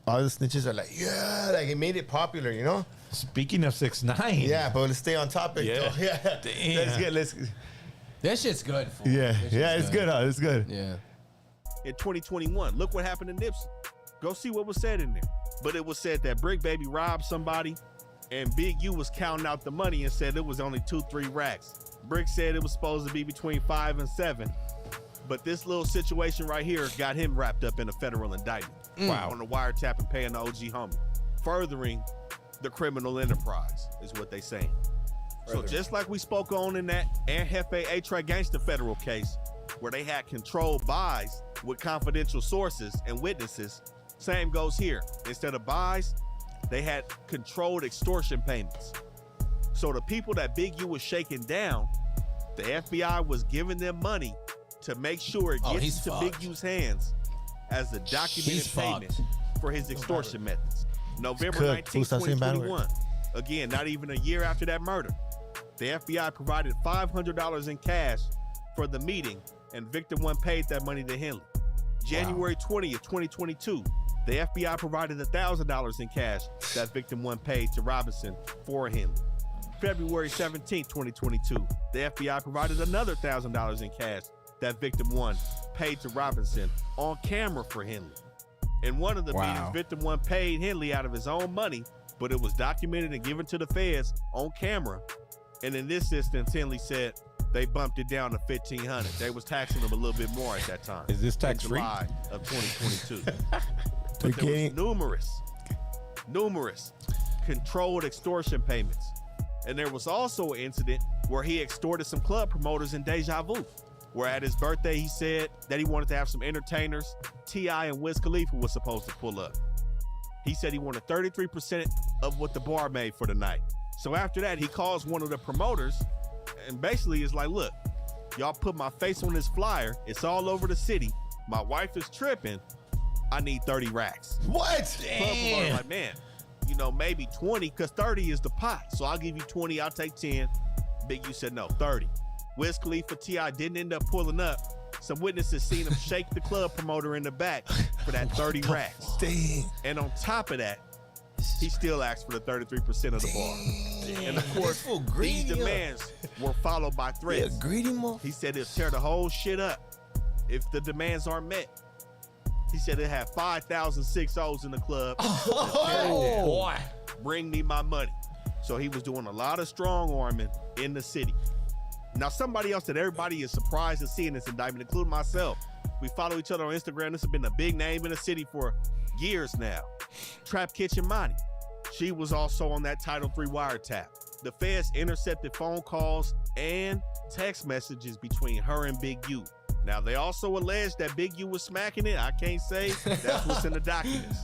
all the snitches are like, yeah, like it made it popular, you know? Speaking of 6ix9ine. Yeah, but let's stay on topic. Yeah. Though. Yeah. Damn. Let's This shit's good, fool. yeah, This shit's yeah, it's good, huh? It's good. Yeah. In 2021, look what happened to Nipsey. Go see what was said in there. But it was said that Brick Baby robbed somebody and Big U was counting out the money and said it was only 2-3 racks. Brick said it was supposed to be between 5 and 7. But this little situation right here got him wrapped up in a federal indictment. Wow. On the wiretap and paying the OG homie. Furthering the criminal enterprise is what they saying. So just like we spoke on in that and Hefe A-Tray Gangsta federal case, where they had controlled buys with confidential sources and witnesses, same goes here. Instead of buys, they had controlled extortion payments. So the people that Big U was shaking down, the FBI was giving them money to make sure it gets he's into fucked. Big U's hands as a documented He's payment fucked. for his extortion methods. November Cook. 19, Who's that saying bad word? 2021. Again, not even a year after that murder. The FBI provided $500 in cash for the meeting, and Victim 1 paid that money to Henley. January 20th, 2022, the FBI provided $1,000 in cash that Victim 1 paid to Robinson for Henley. February 17th, 2022, the FBI provided another $1,000 in cash that Victim 1 paid to Robinson on camera for Henley. In one of the meetings, Victim 1 paid Henley out of his own money, but it was documented and given to the feds on camera. And in this instance, Henley said they bumped it down to $1,500. They was taxing them a little bit more at that time. Is this tax in free? July of 2022. But there was numerous controlled extortion payments. And there was also an incident where he extorted some club promoters in Deja Vu, where at his birthday he said that he wanted to have some entertainers. T.I. and Wiz Khalifa was supposed to pull up. He said he wanted 33% of what the bar made for the night. So after that, he calls one of the promoters and basically is like, look, y'all put my face on this flyer. It's all over the city. My wife is tripping. I need 30 racks. What? Club promoter like, man, you know, maybe 20, because 30 is the pot. So I'll give you 20, I'll take 10. Big U said no, 30. Wiz Khalifa, T.I. didn't end up pulling up. Some witnesses seen him shake the club promoter in the back for that 30 racks. Dang. And on top of that, he still asked for the 33% of the bar. And of course, these demands were followed by threats. Yeah, greedy motherfucker. He said he'll tear the whole shit up if the demands aren't met. He said it had 5,006 O's in the club. Oh, boy. Bring me my money. So he was doing a lot of strong arming in the city. Now, somebody else that everybody is surprised to see in this indictment, including myself. We follow each other on Instagram. This has been a big name in the city for years now. Trap Kitchen Monty. She was also on that Title III wiretap. The feds intercepted phone calls and text messages between her and Big U. Now, they also alleged that Big U was smacking it. I can't say that's what's in the documents.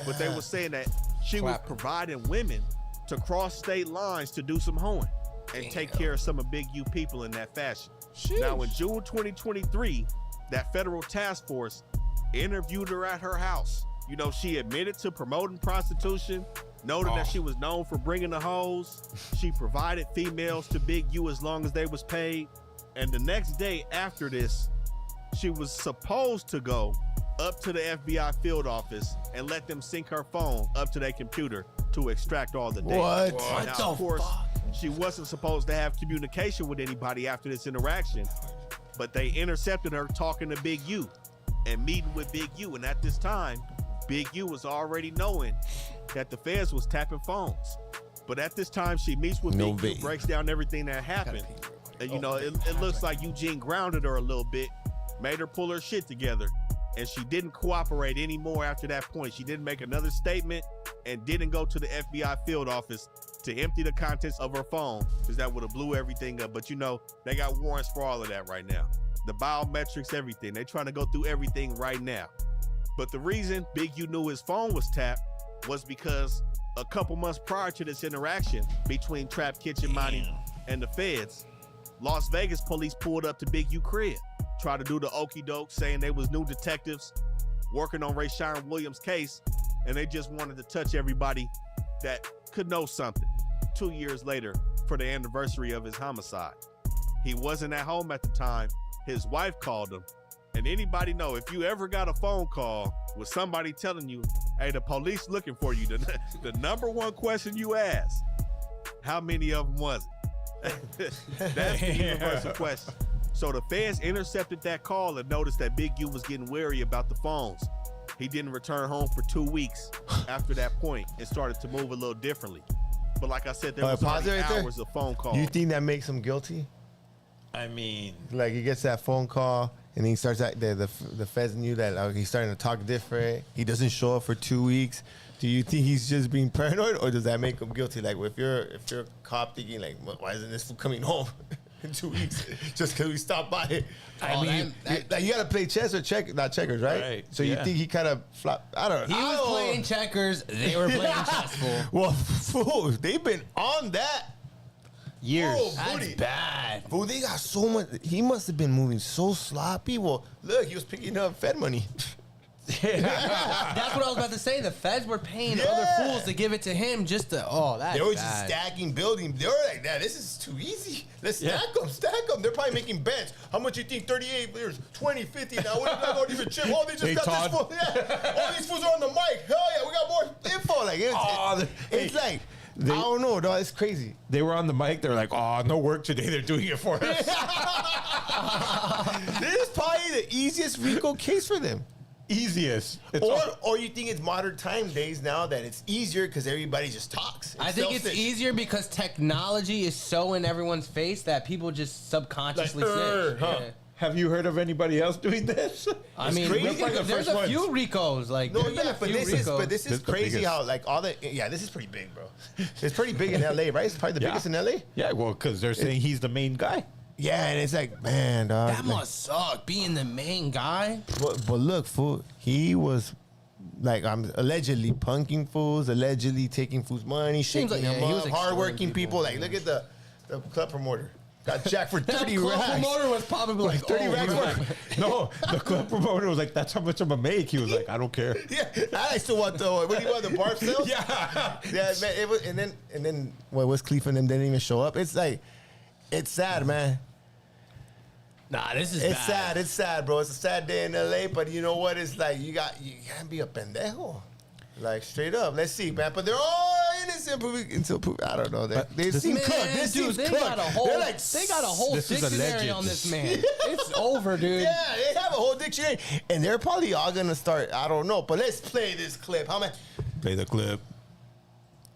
But they were saying that she was providing women to cross state lines to do some hoeing and take care of some of Big U people in that fashion. Sheesh. Now, in June 2023, that federal task force interviewed her at her house. You know, she admitted to promoting prostitution, noted that she was known for bringing the hoes. She provided females to Big U as long as they was paid. And the next day after this, she was supposed to go up to the FBI field office and let them sync her phone up to their computer to extract all the data. What? Now, of course, she wasn't supposed to have communication with anybody after this interaction, but they intercepted her talking to Big U and meeting with Big U. And at this time, Big U was already knowing that the feds was tapping phones. But at this time, she meets with Big U, breaks down everything that happened. And, you know, it looks like Eugene grounded her a little bit, made her pull her shit together, and she didn't cooperate anymore after that point. She didn't make another statement and didn't go to the FBI field office to empty the contents of her phone, because that would have blew everything up. But, you know, they got warrants for all of that right now. The biometrics, everything. They're trying to go through everything right now. But the reason Big U knew his phone was tapped was because a couple months prior to this interaction between Trap Kitchen Monty and the feds, Las Vegas police pulled up to Big U crib, tried to do the okie doke, saying they was new detectives working on Rayshawn Williams' case, and they just wanted to touch everybody that could know something 2 years later for the anniversary of his homicide. He wasn't at home at the time. His wife called him. And anybody know, if you ever got a phone call with somebody telling you, hey, the police looking for you, the number one question you ask, how many of them was it? That's the universal question. So the feds intercepted that call and noticed that Big U was getting wary about the phones. He didn't return home for 2 weeks after that point and started to move a little differently. But like I said, there was already hours of phone calls. You think that makes him guilty? I mean, like he gets that phone call and he starts the feds knew that he's starting to talk different. He doesn't show up for 2 weeks. Do you think he's just being paranoid, or does that make him guilty? Like if you're a cop thinking like, why isn't this fool coming home in 2 weeks just because we stopped by it? I mean, like you got to play chess or not checkers, right? So you think he kind of flopped? I don't know. He was playing checkers. They were playing chess, fool. Well, fool, they've been on that. Years. Oh, that's bad. Bro, they got so much. He must have been moving so sloppy. Well, look, he was picking up Fed money. That's what I was about to say. The feds were paying other fools to give it to him just to. Oh, that's They were bad. just stacking buildings. They were like, "That this is too easy. Let's stack them. They're probably making bets. How much you think? 38 years, 20, 50. Now what if I don't even chip? Oh, they just got this fool. Yeah. All these fools are on the mic. Hell yeah, we got more info. Like it's like. I don't know, dog. It's crazy. They were on the mic. They're like, oh, no work today. They're doing it for us. This is probably the easiest RICO case for them. easiest. Or you think it's modern time days now that it's easier because everybody just talks. I think it's easier because technology is so in everyone's face that people just subconsciously snitch. huh? Yeah. Have you heard of anybody else doing this? I mean, there's a few Ricos. Like, No, there's been yeah, a but few Ricos. this is the crazy biggest. how like all the this is pretty big, bro. It's pretty big in LA, right? It's probably the biggest in LA. Yeah, well, because they're saying he's the main guy. Yeah, and it's like, man, dog. That must suck, being the main guy. But look, fool, he was like, I'm allegedly punking fools, allegedly taking fools' money, shaking like, them yeah, he was up, extorting hardworking people. people. Like, look at the club promoter. Got jacked for 30 That racks. promoter was probably like 30 racks worth. No, the club promoter was like, "That's how much I'm gonna make." He was like, "I don't care." Yeah, I still want the, what do you want, the bar sale? Yeah. Yeah, man, it was, and then what was Cleveland and them didn't even show up. It's like, it's sad, man. Nah, this is It's bad. sad. It's sad, bro. It's a sad day in LA, but you know what? It's like you can't be a pendejo. Like straight up. Let's see, man. But they're all innocent until I don't know. They seem cooked. They seem Dude, they cooked. got a whole, They're like, they got a whole This is dictionary alleged. on this man. It's over, dude. yeah, they have a whole dictionary, and they're probably all gonna start. I don't know, but let's play this clip. How many? Play the clip.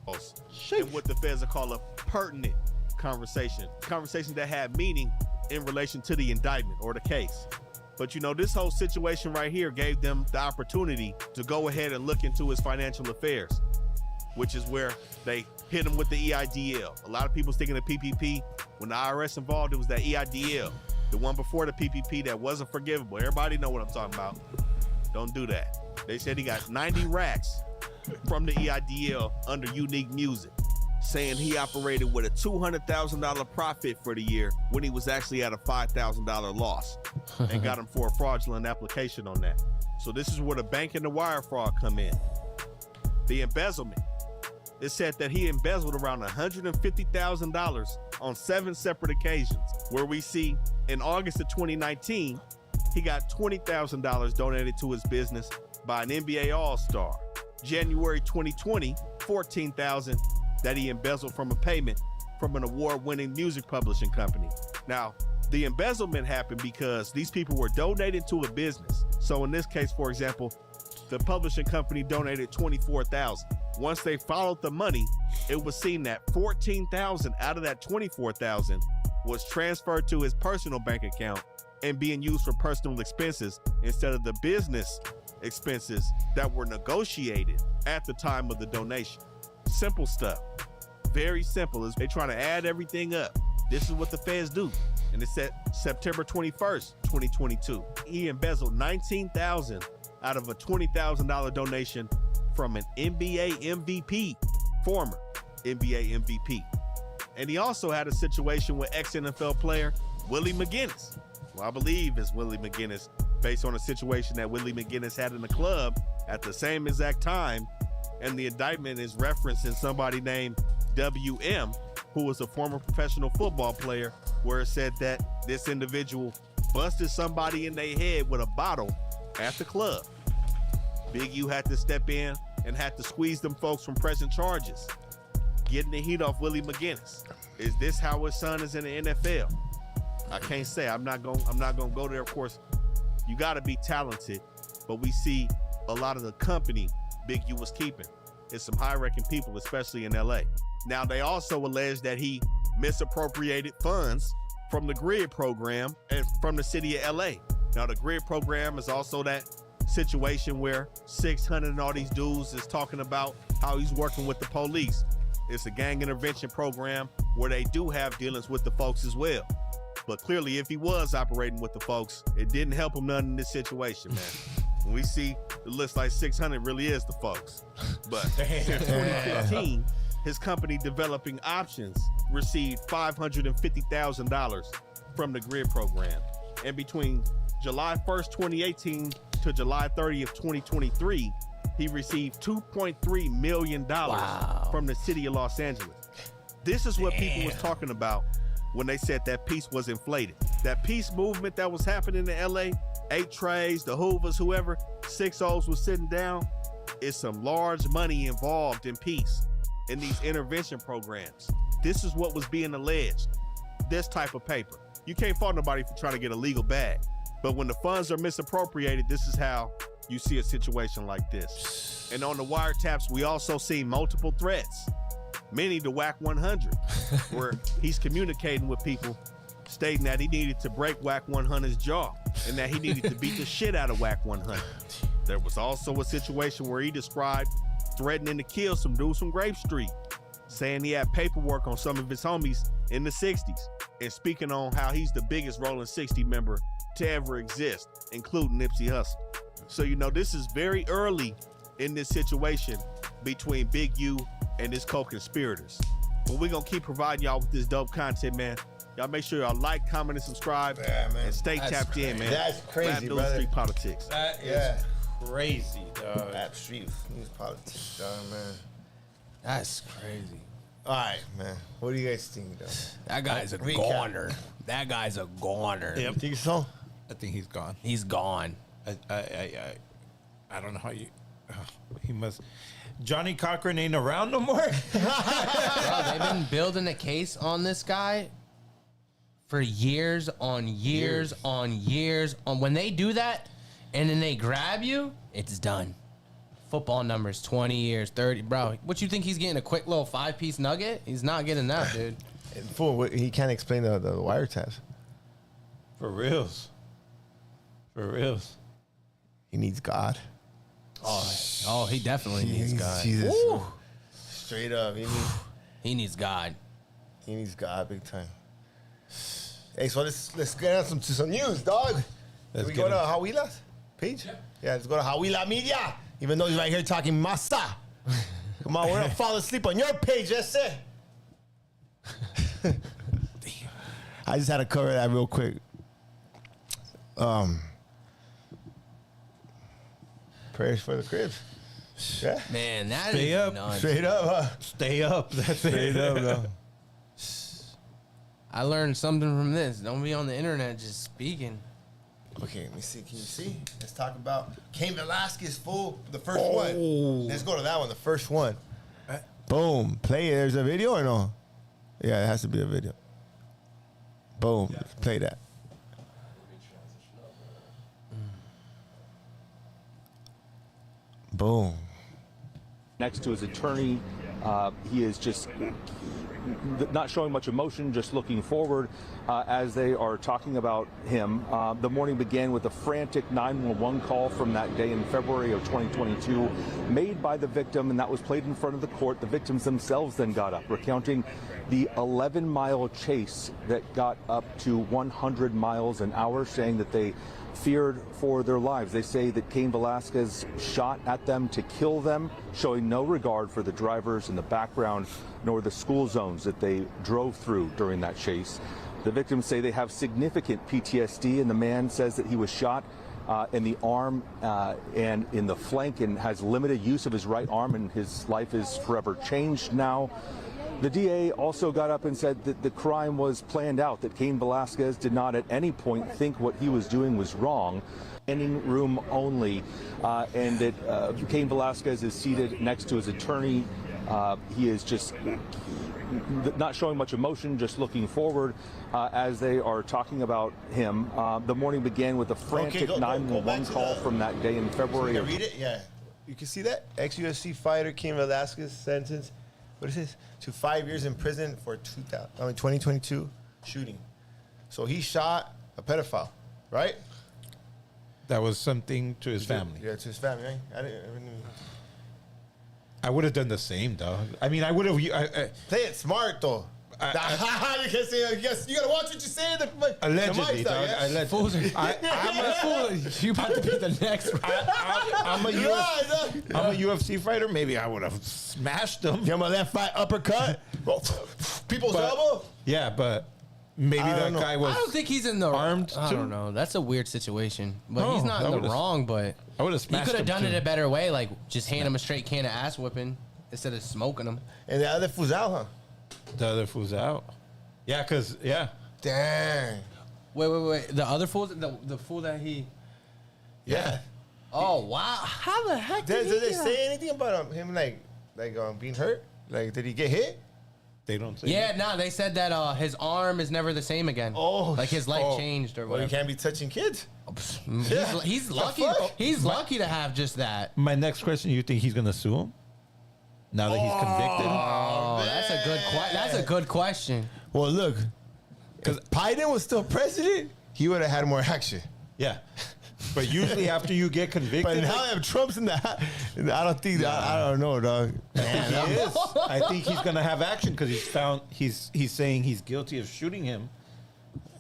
And what the feds are called a pertinent conversation that had meaning in relation to the indictment or the case. But you know, this whole situation right here gave them the opportunity to go ahead and look into his financial affairs, which is where they hit him with the EIDL. A lot of people's thinking of PPP. When the IRS involved, it was that EIDL, the one before the PPP that wasn't forgivable. Everybody know what I'm talking about. Don't do that. They said he got 90 racks from the EIDL under Unique Music, saying he operated with a $200,000 profit for the year when he was actually at a $5,000 loss, and got him for a fraudulent application on that. So this is where the bank and the wire fraud come in. The embezzlement. It said that he embezzled around $150,000 on 7 separate occasions, where we see in August of 2019, he got $20,000 donated to his business by an NBA All-Star. January 2020, $14,000 that he embezzled from a payment from an award-winning music publishing company. Now, the embezzlement happened because these people were donated to a business. So in this case, for example, the publishing company donated $24,000. Once they followed the money, it was seen that $14,000 out of that $24,000 was transferred to his personal bank account and being used for personal expenses instead of the business expenses that were negotiated at the time of the donation. Simple stuff. Very simple. They trying to add everything up. This is what the feds do. And it said September 21st, 2022. He embezzled $19,000 out of a $20,000 donation from an NBA MVP, former NBA MVP. And he also had a situation with ex-NFL player Willie McGinnis. Well, I believe it's Willie McGinnis, based on a situation that Willie McGinnis had in the club at the same exact time. And the indictment is referencing somebody named WM, who was a former professional football player, where it said that this individual busted somebody in their head with a bottle at the club. Big U had to step in and had to squeeze them folks from pressing charges, getting the heat off Willie McGinnis. Is this how his son is in the NFL? I can't say. I'm not gonna go there. Of course, you got to be talented, but we see a lot of the company Big U was keeping. It's some high-ranking people, especially in LA. Now, they also allege that he misappropriated funds from the GRID program and from the city of LA. Now, the GRID program is also that situation where 600 and all these dudes is talking about how he's working with the police. It's a gang intervention program where they do have dealings with the folks as well. But clearly, if he was operating with the folks, it didn't help him none in this situation, man. When we see the list like 600 really is the folks. But since 2015, his company Developing Options received $550,000 from the GRID program. And between July 1st, 2018 to July 30th, 2023, he received $2.3 million from the city of Los Angeles. This is what people was talking about when they said that peace was inflated. That peace movement that was happening in LA, 8 Trays, the Hoovers, whoever, 6-0s was sitting down, is some large money involved in peace in these intervention programs. This is what was being alleged, this type of paper. You can't fault nobody for trying to get a legal bag. But when the funds are misappropriated, this is how you see a situation like this. And on the wiretaps, we also see multiple threats, many to Whack 100, where he's communicating with people, stating that he needed to break Whack 100's jaw and that he needed to beat the shit out of Whack 100. There was also a situation where he described threatening to kill some dudes from Grape Street, saying he had paperwork on some of his homies in the 60s, and speaking on how he's the biggest Rolling 60 member to ever exist, including Nipsey Hussle. So, you know, this is very early in this situation between Big U and his co-conspirators. But we're going to keep providing y'all with this dope content, man. Y'all make sure y'all like, comment, and subscribe. Yeah, man. And stay tapped in, man. That's crazy, Rap News brother. Street Politics. That is crazy, dog. Rap street news politics, dog, man. That's crazy. All right, man. What do you guys think, though? That guy's a Recap. goner. That guy's a goner. You think so? I think he's gone. He's gone. I don't know how you. He must. Johnny Cochran ain't around no more. Bro, they've been building a case on this guy for years on years on years. On when they do that and then they grab you, it's done. Football numbers, 20 years, 30. Bro, what you think he's getting a quick little 5-piece nugget? He's not getting that, dude. Fool, he can't explain the wiretaps. For reals. For reals. He needs God. Oh, he definitely needs God. Jesus. Woo. Straight up. He needs God. He needs God big time. Hey, so let's get on to some news, dog. Can we go to Hawila's page? Yeah, let's go to Hawila Media. Even though he's right here talking masa. Come on, we're gonna fall asleep on your page, that's it. I just had to cover that real quick. Prayers for the cribs. Yeah. Man, that Stay is up. nuts. Straight up, huh? Stay up. That's Straight up, bro. I learned something from this. Don't be on the internet just speaking. Okay, let me see. Can you see? Let's talk about Cain Velasquez, fool. The first one. Let's go to that one, the first one. Boom. Play it. There's a video or no? Yeah, it has to be a video. Boom. Let's play that. Boom. Next to his attorney, he is just not showing much emotion, just looking forward as they are talking about him. The morning began with a frantic 911 call from that day in February of 2022 made by the victim, and that was played in front of the court. The victims themselves then got up, recounting the 11-mile chase that got up to 100 miles an hour, saying that they feared for their lives. They say that Cain Velasquez shot at them to kill them, showing no regard for the drivers in the background nor the school zones that they drove through during that chase. The victims say they have significant PTSD, and the man says that he was shot in the arm and in the flank and has limited use of his right arm, and his life is forever changed now. The DA also got up and said that the crime was planned out, that Cain Velasquez did not at any point think what he was doing was wrong. Standing room only, and that Cain Velasquez is seated next to his attorney. He is just not showing much emotion, just looking forward as they are talking about him. The morning began with a frantic 911 call from that day in February. Can you read it? Yeah. You can see that? Ex-UFC fighter Cain Velasquez sentenced, what is this? To 5 years in prison for 2022 shooting. So he shot a pedophile, right? That was something to his family. Yeah, to his family, right? I would have done the same, dog. I mean, I would have. Play it smart, though. You can't say, you gotta watch what you say. Allegedly, dog. Yeah? Fools are, you about to be the next. I'm a UFC fighter. Maybe I would have smashed him. Give him a left right uppercut. People's elbow. Yeah, but maybe that guy was. I don't think he's in the armed. I too. don't know. That's a weird situation. But No, he's not in I the would've- wrong. But I would have he smashed could have him done too. it a better way, like just hand him a straight can of ass whipping instead of smoking him. And the other fool's out, huh? The other fool's out. Yeah, because, yeah. Dang. Wait. The other fool, the fool that he. Yeah. Oh wow! How the heck did Did they he say anything about him like being hurt? Like, did he get hit? They don't say Yeah, no, they said that his arm is never the same again. Oh, like his life changed or Well, you whatever. can't be touching kids. He's lucky. He's lucky to have just that. My next question: you think he's gonna sue him now that he's convicted? Oh, that's a good question. Well, look, because Biden was still president, he would have had more action. Yeah, but usually after you get convicted, But now that Trump's in the, I don't think that. I don't know, dog. he is. I think he's gonna have action because he's saying he's guilty of shooting him.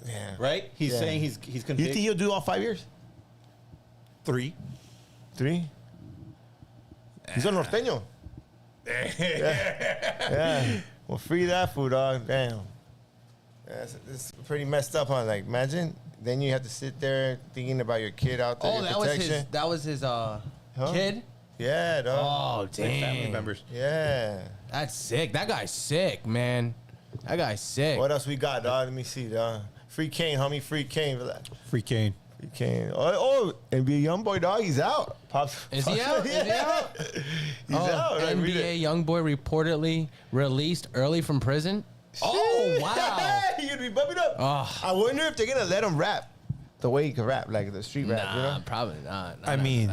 Yeah. Right? He's Yeah. saying he's You convicted. think he'll do all 5 years? 3. 3? He's a norteño. Yeah. Well, free that food, dog. Damn. It's pretty messed up, huh? Like, imagine. Then you have to sit there thinking about your kid out there. Oh, your that was his kid. Yeah, dog. Oh, damn. Family members. Yeah. That's sick. That guy's sick, man. That guy's sick. What else we got, dog? Let me see, dog. Free Cain, homie. Free Cain. Free Cain. Free Cain. Oh, NBA YoungBoy, dog. He's out. Pops. Is he out? Yeah. Is he out? He's out. Like, read NBA it. YoungBoy reportedly released early from prison. Oh, wow. He'd be bumping up. Oh. I wonder if they're going to let him rap the way he can rap, like the street rap, you know? Probably not. I mean,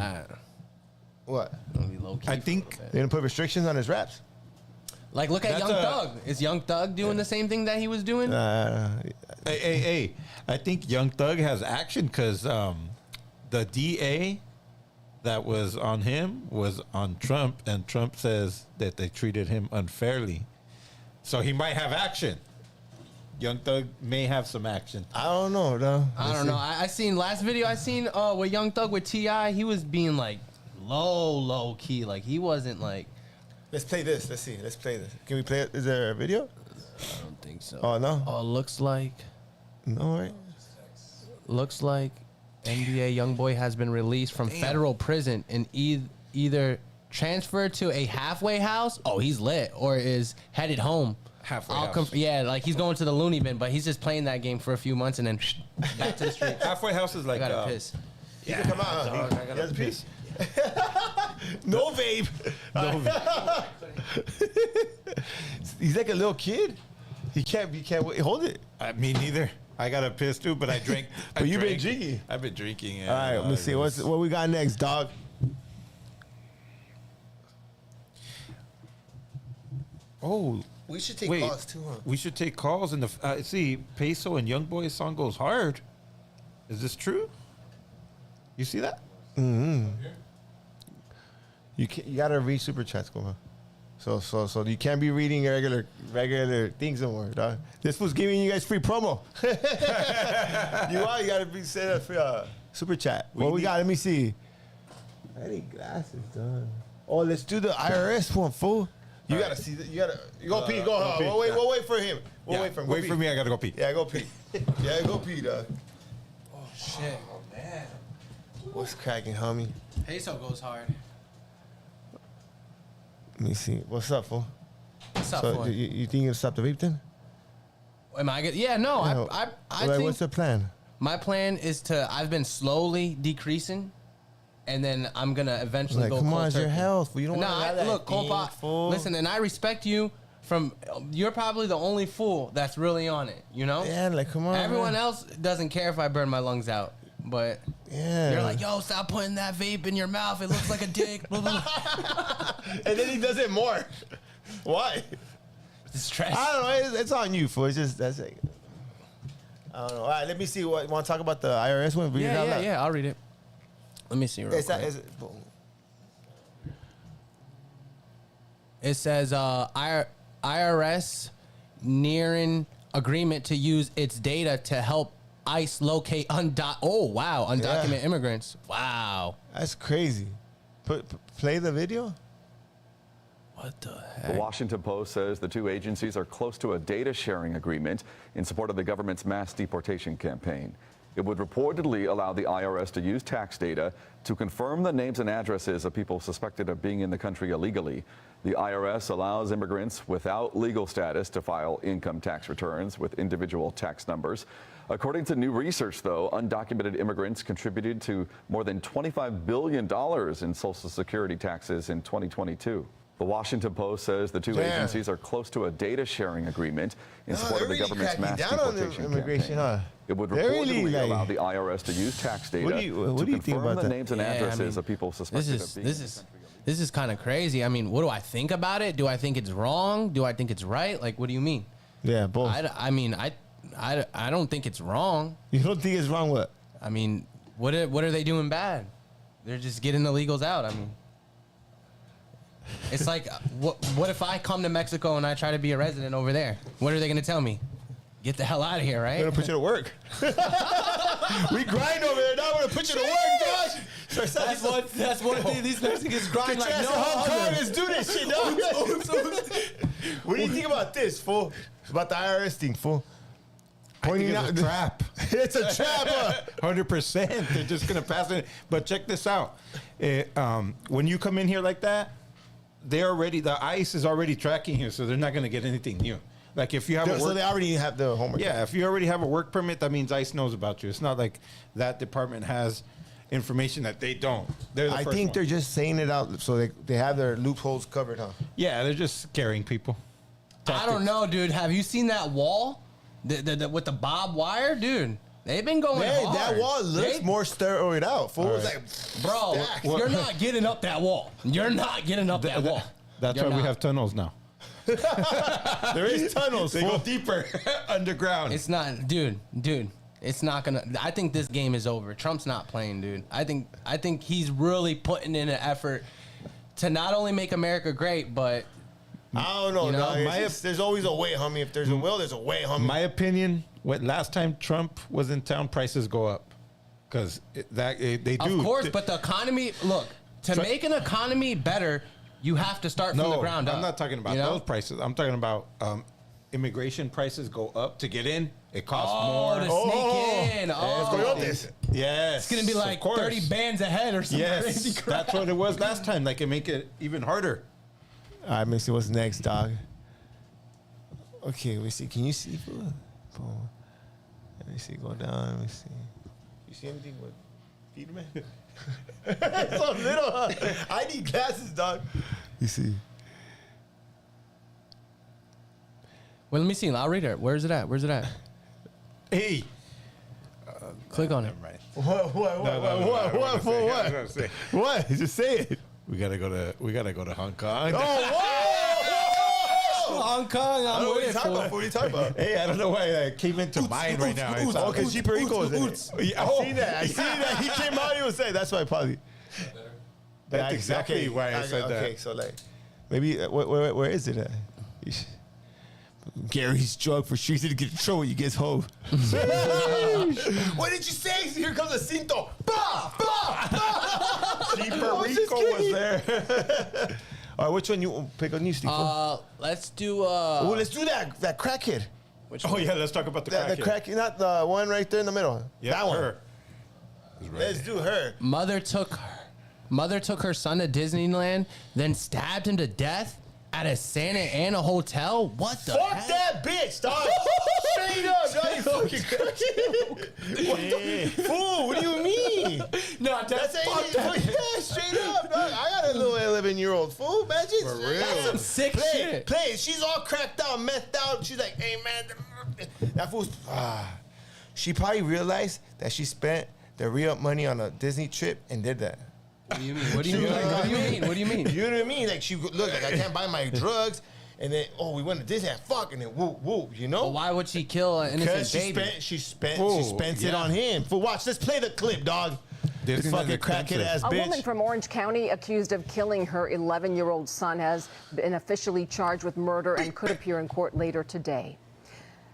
What? It'll be low-key I for a think little bit. They're going to put restrictions on his raps? Like, look at That's Young a- Thug. Is Young Thug doing the same thing that he was doing? Hey, I think Young Thug has action because the DA that was on him was on Trump, and Trump says that they treated him unfairly. So he might have action. Young Thug may have some action. I don't know, though. I don't know. I seen last video I seen with Young Thug with T.I., he was being like low key. Like he wasn't like. Let's play this. Let's see. Let's play this. Can we play it? Is there a video? I don't think so. Oh, no? Oh, looks like No, right? NBA YoungBoy has been released from federal prison and either transferred to a halfway house. Oh, he's lit, or is headed home. Halfway house. Yeah, like he's going to the loony bin, but he's just playing that game for a few months and then back to the street. Halfway house is I like gotta piss. He can come out. Huh? dog, I He gotta has a piece. piss. No vape. He's like a little kid. He can't wait. Hold it. Me neither. I got a piss too, but I drank. But you've been drinking. I've been drinking. All right, let me see. What we got next, dog? Oh, We should take wait. calls too, huh? We should take calls. And see, Peso and YoungBoy's song goes hard. Is this true? You see that? You gotta read super chats, go on. So you can't be reading regular things anymore, dog. This was giving you guys free promo. You gotta be set up for super chat. What we got? Let me see. I need glasses, dog. Oh, let's do the IRS one, fool. You gotta see that. You go pee. Go. pee. We'll wait for him. We'll wait for him. Go Wait pee. for me. I gotta go pee. Yeah, go pee. Yeah, go pee, dog. Oh shit. What's cracking, homie? Peso goes hard. Let me see. What's up, fool? What's up, So boy? you think you'll stop the vape then? Am I good? Yeah, no. Yeah. I Like, think what's the plan? my plan is to. I've been slowly decreasing, and then I'm gonna eventually Like, go. come cold on, it's your turkey. health. You don't Nah, want to have that look, thing, compa. fool. Listen, and I respect you. You're probably the only fool that's really on it. You know. Yeah, like, come on. Everyone man. else doesn't care if I burn my lungs out, but Yeah. you're like, yo, stop putting that vape in your mouth. It looks like a dick. Blah, blah, blah. And then he does it more. Why? Stress. I don't know. It's on you, fool. It's just, that's it. I don't know. All right, let me see. Want to talk about the IRS one? Read it out loud. Yeah. I'll read it. Let me see real It's quick. boom. It says IRS nearing agreement to use its data to help ICE locate undocumented Yeah. immigrants. Wow. That's crazy. Play the video. What the The heck? Washington Post says the two agencies are close to a data sharing agreement in support of the government's mass deportation campaign. It would reportedly allow the IRS to use tax data to confirm the names and addresses of people suspected of being in the country illegally. The IRS allows immigrants without legal status to file income tax returns with individual tax numbers. According to new research, though, undocumented immigrants contributed to more than $25 billion in Social Security taxes in 2022. The Washington Post says the two agencies are close to a data sharing agreement in support of the government's mass deportation campaign. It would reportedly allow the IRS to use tax data to confirm the names and addresses of people suspected of being. This is kind of crazy. I mean, what do I think about it? Do I think it's wrong? Do I think it's right? Like, what do you mean? Yeah, both. I mean, I don't think it's wrong. You don't think it's wrong? What? I mean, what are they doing bad? They're just getting the illegals out. I mean, it's like, what if I come to Mexico and I try to be a resident over there? What are they going to tell me? Get the hell out of here, right? We're going to put you to work. We grind over there. Now we're going to put you to work, Josh. That's one thing these Mexicans grind like no Hong Kong other. is do this shit, dog. What do you think about this, fool? About the IRS thing, fool? Pointing out a trap. It's a trap. 100%. They're just going to pass it. But check this out. When you come in here like that, the ICE is already tracking you, so they're not going to get anything new. Like if you have so they already have the homework. Yeah, if you already have a work permit, that means ICE knows about you. It's not like that department has information that they don't. I think they're just saying it out so they have their loopholes covered, huh? Yeah, they're just scaring people. I don't know, dude. Have you seen that wall with the barbed wire, dude? They've been going hard. That wall looks more steroid out. Fool. Right. Like, bro, you're not getting up that wall. You're not getting up that wall. That's why we have tunnels now. There is tunnels. They go deeper underground. It's not, dude. It's not gonna. I think this game is over. Trump's not playing, dude. I think he's really putting in an effort to not only make America great, but I don't know. You know, there's always a way, homie. If there's a will, there's a way, homie. My opinion: last time Trump was in town, prices go up because they do. Of course, but the economy. Look, to make an economy better, you have to start from the ground up. I'm not talking about those prices. I'm talking about immigration prices go up to get in. It costs more. To sneak in. Yes. It's going to be like 30 bands ahead or something crazy crap. That's what it was last time. Like, it make it even harder. All right, let me see what's next, dog. Okay, let me see. Can you see? Boom. Let me see. Go down. Let me see. You see anything with Peterman? It's so little, huh? I need glasses, dog. You see. Well, let me see. I'll read it. Where's it at? Hey. Click on it. Right. What? Just say it. We gotta go to Hong Kong. Hong Kong. What are you talking about? Hey, I don't know why that came into mind right now. Oh, because U Rico is in it. I see that. He came out. He was saying that's why probably. That's exactly why I said that. Okay, so like, maybe where is it at? Gary's drug for streets to get in trouble when he gets home. What did you say? Here comes a cinto. Bah! Bah! Bah! Rico was there. All right, which one you pick on you, Steve? Let's do. Let's do that crackhead. Yeah, let's talk about the crackhead. The crackhead, not the one right there in the middle. Yeah, that one. Her. Let's do her. Mother took her son to Disneyland, then stabbed him to death at a Santa Ana hotel. What the? Fuck heck? that bitch, dog. Straight up, dog. You fucking crackhead. Fool, what do you mean? No, that's yeah, straight up, dog. I got a little 11-year-old fool, man. For real. That's some sick shit. Play. She's all cracked out, methed out. She's like, hey, man. That fool's. She probably realized that she spent the re-up money on a Disney trip and did that. What do you mean? What do you mean? What do you mean? What do you mean? You know what I mean? Like, she look like, I can't buy my drugs. And then, we went to Disney, fuck, and then whoop, you know? Well, why would she kill an innocent baby? She spent it on him. For watch, let's play the clip, dog. This fucking crackhead ass bitch. A woman from Orange County accused of killing her 11-year-old son has been officially charged with murder and could appear in court later today.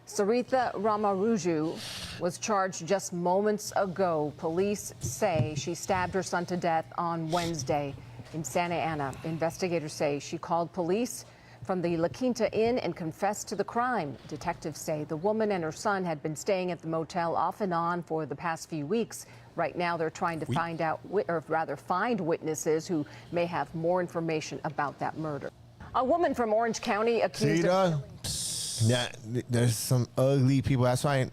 Saritha Ramaruju was charged just moments ago. Police say she stabbed her son to death on Wednesday in Santa Ana. Investigators say she called police from the La Quinta Inn and confessed to the crime. Detectives say the woman and her son had been staying at the motel off and on for the past few weeks. Right now, they're trying to find witnesses who may have more information about that murder. A woman from Orange County accused of there's some ugly people. That's why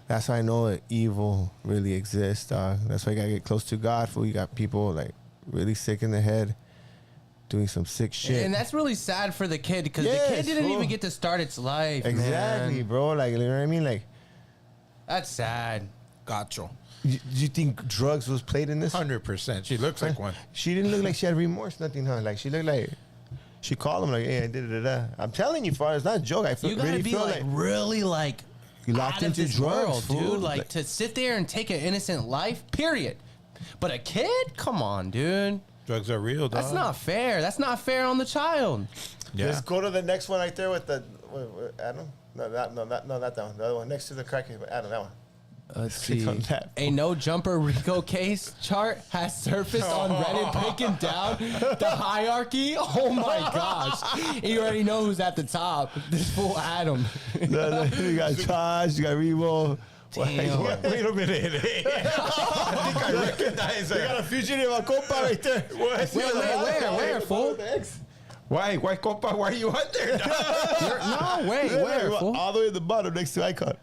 I know that evil really exists, dog. That's why you gotta get close to God. You got people like really sick in the head, doing some sick shit. And that's really sad for the kid because the kid didn't even get to start its life. Exactly, man. bro. Like, you know what I mean? Like, that's sad. Gotcha. Do you think drugs was played in this? 100%. She looks like one. She didn't look like she had remorse, nothing, huh? Like, she looked like she called him like, "Hey, I did it." I'm telling you, far it's not a joke. I feel You gotta really be feel like really like you locked out of into this drugs, world, fool. dude. Like to sit there and take an innocent life. Period. But a kid, come on, dude. Drugs are real, dog. That's not fair. That's not fair on the child. Yeah. Let's go to the next one right there with the Adam. No, not that one. The other one next to the crackhead. Adam, that one. Let's Click see. on that. A no jumper Rico case chart has surfaced on Reddit breaking down the hierarchy. Oh my gosh. You already know who's at the top. This fool Adam. You got Josh, you got Rebo. Damn. Wait a minute. I think I recognize her. You got a fugitive a compa right there. Where, fool? Why, compa? Why are you out there, dog? No, where, fool? All the way at the bottom next to Icon.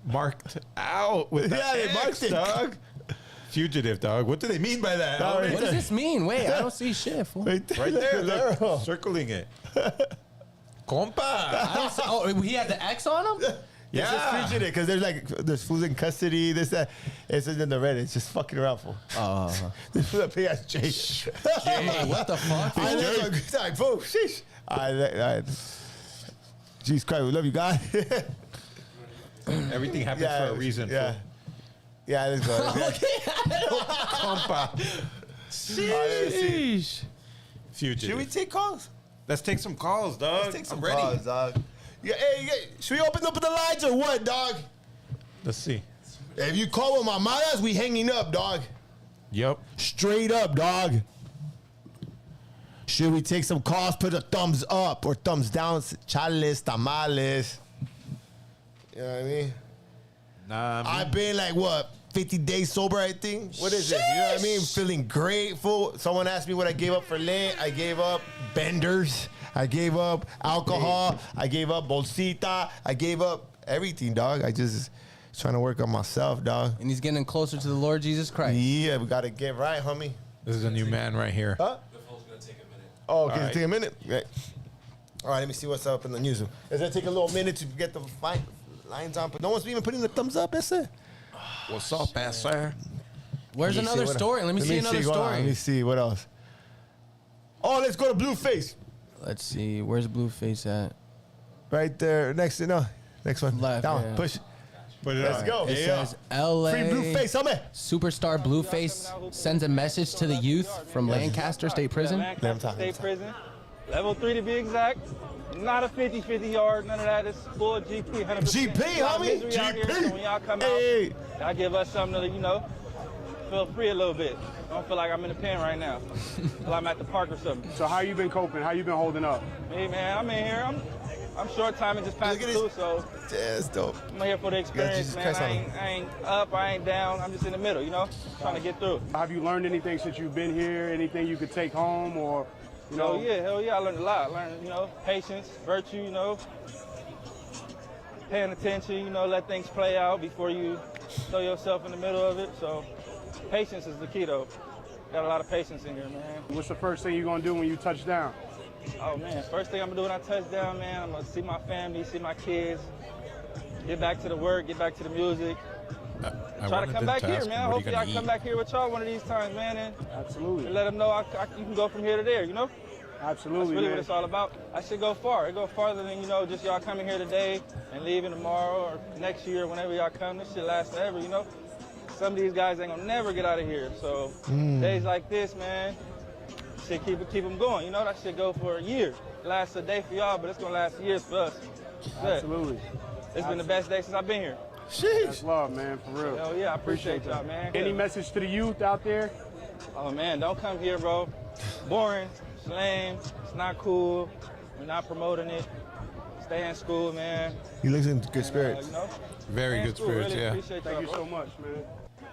Marked out with Yeah, they X, marked it. dog. Fugitive, dog. What do they mean by that? No, right What does this mean? Wait, I don't see shit, fool. Right there. Right there, Look. look. Circling it. Compa. I don't see, oh, he had the X on him? Yeah, it's just fugitive because there's fools in custody. This that. It's in the Reddit. It's just fucking around for. This fool that big ass J. Hey, what the fuck? I look like boom. Sheesh. Jesus Christ, we love you, God. Everything happens for a reason. Yeah. Yeah, let's go. Compa. Sheesh. Fugitive. Should we take calls? Let's take some calls, dog. Let's take some I'm ready. calls, dog. Yeah, hey, should we open up the lines or what, dog? Let's see. If you call with mamadas, we hanging up, dog. Yep. Straight up, dog. Should we take some calls? Put a thumbs up or thumbs down. Chales, tamales. You know what I mean? Nah, I've been like, what, 50 days sober, I think? What is it? You know what I mean? Feeling grateful. Someone asked me what I gave up for Lent. I gave up benders. I gave up alcohol. I gave up bolsita. I gave up everything, dog. I just trying to work on myself, dog. And he's getting closer to the Lord Jesus Christ. Yeah, we got to get right, homie. This is a new man right here. Huh? The phone's gonna take a minute. Oh, okay, right. take a minute. Right. All right, let me see what's up in the news. It's gonna take a little minute to get the lines on, but no one's even putting the thumbs up. That's it. What's up, sir? Where's Let me another see what story? Let me see another Hold on, Let me story. see what else. Oh, let's go to Blueface. Let's see. Where's Blueface at? Right there. Next one. Left, Down. yeah. Push. Put it Let's on. go. It Yeah. says LA Free Blueface, homie. superstar Blueface sends a message to the youth from Lancaster State Prison. Lancaster State Prison. Level 3 to be exact. Not a 50-50 yard, none of that. It's full GP, 100%. GP, homie. Misery out here, so when y'all come Hey. out, y'all give us something to, feel free a little bit. I don't feel like I'm in the pen right now. I feel I'm at the park or something. So how you been coping? How you been holding up? Hey, man, I'm in here. I'm short time and just passed through, so Yeah, that's dope. I'm here for the experience, Jesus man. Christ I on him. ain't up, I ain't down. I'm just in the middle, trying to get through. Have you learned anything since you've been here? Anything you could take home or, Hell yeah, I learned a lot. I learned, patience, virtue, paying attention, let things play out before you throw yourself in the middle of it. So patience is the key, though. Got a lot of patience in here, man. What's the first thing you're gonna do when you touch down? Oh man, first thing I'm gonna do when I touch down, man, I'm gonna see my family, see my kids, get back to the work, get back to the music. Try to come back here, man. Hopefully I can come back here with y'all one of these times, man, and let them know you can go from here to there, Absolutely, That's really man. what it's all about. I should go far. It go farther than, just y'all coming here today and leaving tomorrow or next year, whenever y'all come. This shit lasts forever, Some of these guys ain't gonna never get out of here. So days like this, man, shit keep them going. That shit go for a year. It lasts a day for y'all, but it's gonna last years for us. Absolutely. It's been the best day since I've been here. That's love, man, for real. Hell yeah, I appreciate y'all, man. Any message to the youth out there? Oh man, don't come here, bro. Boring, it's lame, it's not cool. We're not promoting it. Stay in school, man. He looks in good spirits. Very good spirits, really yeah. Appreciate Thank you y'all, so bro. much, man.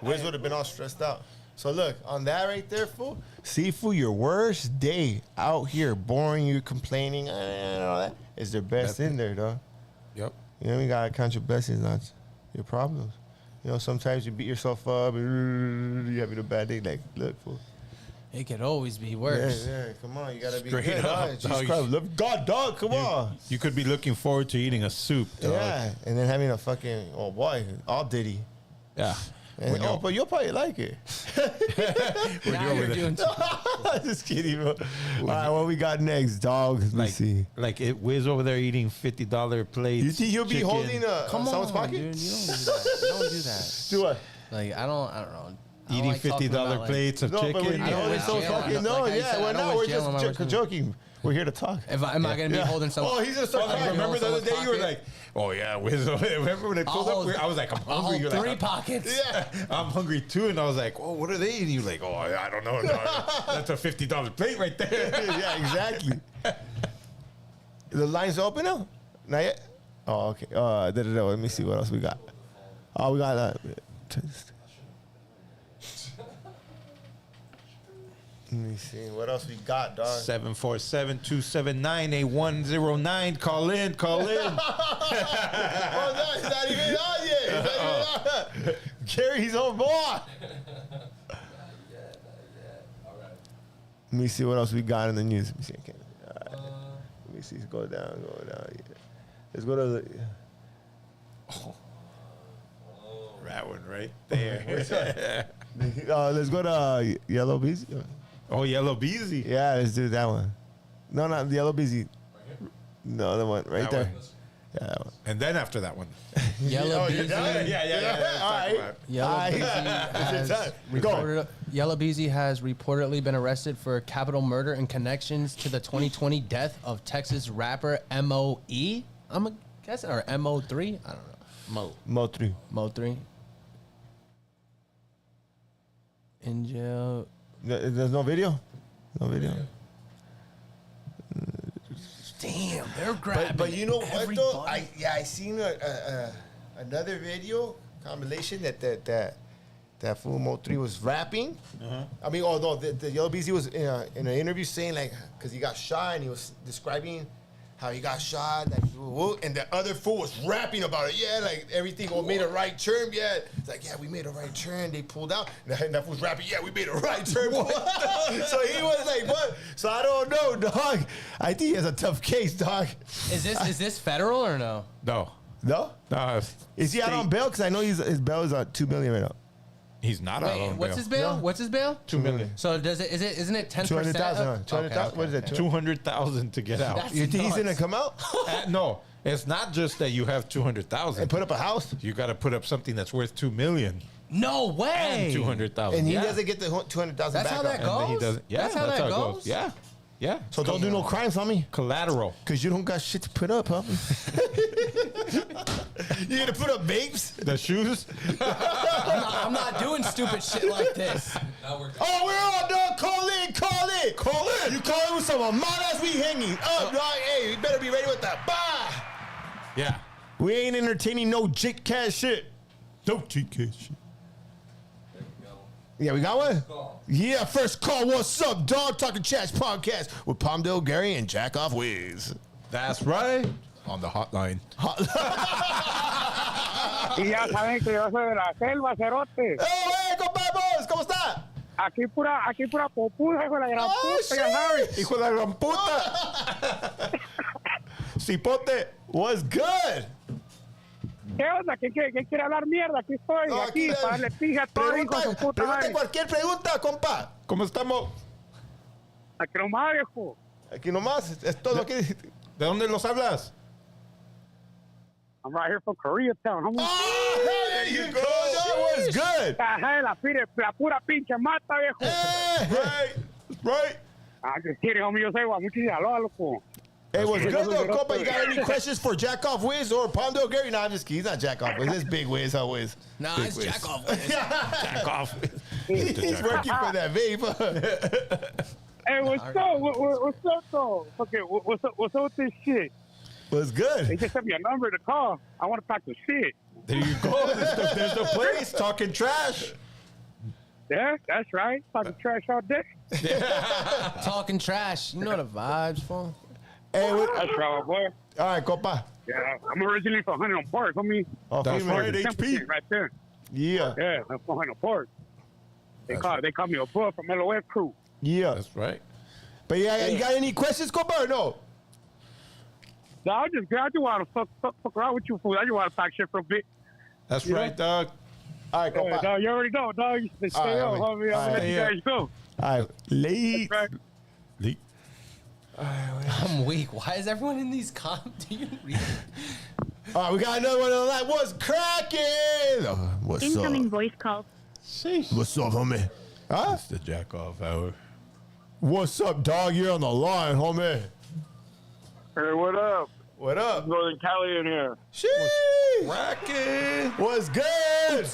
Wiz would have been all stressed out. So look, on that right there, fool. See, fool, your worst day out here, boring, you complaining, and all that, is their best in there, dog. Yep. You gotta count your blessings, not your problems. Sometimes you beat yourself up, and you having a bad day. Like, look, fool. It could always be worse. Yeah, come on, you gotta be Straight good. up, Jesus dog. Christ, love God, dog, come on. You could be looking forward to eating a soup, dog. Yeah, and then having a fucking, oh boy, all Diddy. Yeah. And, but you'll probably like it. Now you're doing Just kidding, bro. All right, what we got next, dog? Let me see. Like it Wiz over there eating $50 plates. You think he'll be chicken. holding someone's pocket? dude. You don't do that. You don't do that. Do what? Like I don't know. Eating $50 plates of chicken. But when I don't it's so wish jail. fucking Like I yeah. said, Well, I don't no, we're wish jail on my just worst joking. We're here to talk. Am I gonna be holding some? Oh, he's gonna start crying. Remember the other day you were like, "Oh yeah, Wiz." Remember when they pulled up? I was like, "I'm I'll hungry." hold You're 3 like, pockets. Yeah. I'm hungry too, and I was like, "Oh, what are they eating?" You're like, "Oh, I don't know. No, that's a $50 plate right there." Yeah, exactly. The line's open now? Not yet? Oh, okay. Let me see what else we got. Oh, we got let me see. What else we got, dog? 747-279-8109. Call in. Oh, no, it's not even on yet. Gary's on board. Let me see what else we got in the news. Let me see. Let me see. Go down. Yeah. Let's go to the. That one right there. Let's go to Yellow Beezy. Oh, Yellow Beezy. Yeah, let's do that one. No, not the Yellow Beezy. No, the one right That there. one. Yeah, that one. And then after that one. Yellow Beezy. Yeah. All right. Yellow Beezy has reportedly been arrested for capital murder in connections to the 2020 death of Texas rapper M.O.E. I'm guessing, or M.O.3. I don't know. Mo3. Mo3. In jail. There's no video. No video. Damn, they're grabbing. But you know what though? everybody. I seen another video compilation that fool Mo3 was rapping. I mean, although the Yellow Beezy was in an interview saying like, because he got shot and he was describing how he got shot, like, and the other fool was rapping about it. Yeah, like everything made a right turn. Yeah, it's like, yeah, we made a right turn. They pulled out, and that fool's rapping. Yeah, we made a right turn. So he was like, what? So I don't know, dog. I think he has a tough case, dog. Is this federal or no? No. No? Is he out on bail? Because I know his bail is at $2 million right now. He's not out on bail. What's his bail? No. What's his bail? $2 million. So isn't it 10%? 200,000. 200,000. What is it? 200,000 to get out. You think he's gonna come out? No, it's not just that you have 200,000 and put up a house. You got to put up something that's worth $2 million. No way. And 200,000. And he doesn't get the 200,000 back. That's how that up. goes? And he doesn't. Yeah, That's how that it goes? Yeah. Yeah. So don't do no crimes, homie. Collateral. Because you don't got shit to put up, homie. You gonna put up vapes? The shoes? I'm not doing stupid shit like this. Oh, we're on, dog. Call in. You call in with some amount as we hanging up, dog. Hey, you better be ready with that. Bah! Yeah. We ain't entertaining no jit cat shit. No jit cat shit. Yeah, we got one? Yeah, first call. What's up, dog? Talking Chats podcast with Palmdale Gary and Jack Off Wiz. That's right. On the hotline. Y ya saben que yo soy de la selva, cerote. Hey, compadre, ¿cómo está? Aquí pura popuda, hijo de la gran puta, ya sabes. Hijo de la gran puta. Cipote, what's good? ¿Qué onda? ¿Quién quiere hablar mierda? Aquí estoy, aquí, para darle pija a todo, hijo de su puta Pregunta madre. cualquier pregunta, compa. ¿Cómo estamos? Aquí nomás, viejo. Aquí nomás, es todo aquí. ¿De dónde los hablas? I'm right here from Koreatown. Oh, there you go. That was good. Ajá, la pura pinche mata, viejo. Right. I'm just kidding, homie. Yo soy Guamuchilalo, loco. Hey, what's good though, compa? You got any questions for Jack Off Wiz or Palmdale Gary? No, I'm just kidding. He's not Jack Off Wiz. It's Big Wiz. How Wiz? Nah, Big it's Wiz. Jack Off Wiz. Jack Off Wiz. He's working for that vape. Hey, what's up? What's up, though? Okay, what's up with this shit? What's good? They just sent me a number to call. I want to talk to shit. There you go. There's the place. Talking trash. Yeah, that's right. Talking trash all day. Talking trash. You know the vibes, fool. Hey, that's right, boy. All right, compa. Yeah, I'm originally from Huntington Park, homie. Oh, that's right, HP. Right there. Yeah. Yeah, I'm from Huntington Park. They call me a bull from LOF crew. Yeah. That's right. But yeah, you got any questions, Copa, or no? No, I just want to fuck around with you, fool. I just want to talk shit for a bit. That's right, dog. All right, Copa. Dog, you already know, dog. You should stay on, homie. I'm going to let you guys go. All right, late. Late. I'm weak. Why is everyone in these comments? Do you read? All right, we got another one on the line. What's cracking? What's Incoming up? voice call. What's up, homie? Huh? It's the jack off hour. What's up, dog? You're on the line, homie. Hey, what up? What up? Northern Cali in here. Sheesh. Cracking. What's good?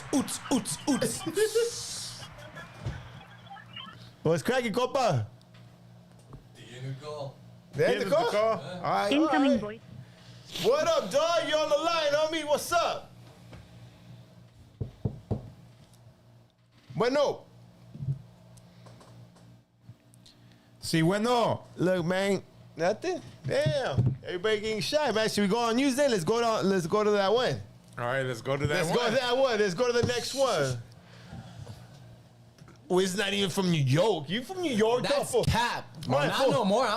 What's cracking, Copa? The end of the call? All right, Incoming voice. What up, dog? You're on the line, homie. What's up? Bueno. See, bueno. Look, man. Nothing? Damn. Everybody getting shy, man. Should we go on news then? Let's go to that one. All right, let's go to that Let's one. go to that one. Let's go to the next one. Well, it's not even from New York. You from New York? That's though, cap. Why, Well, not fool? no more.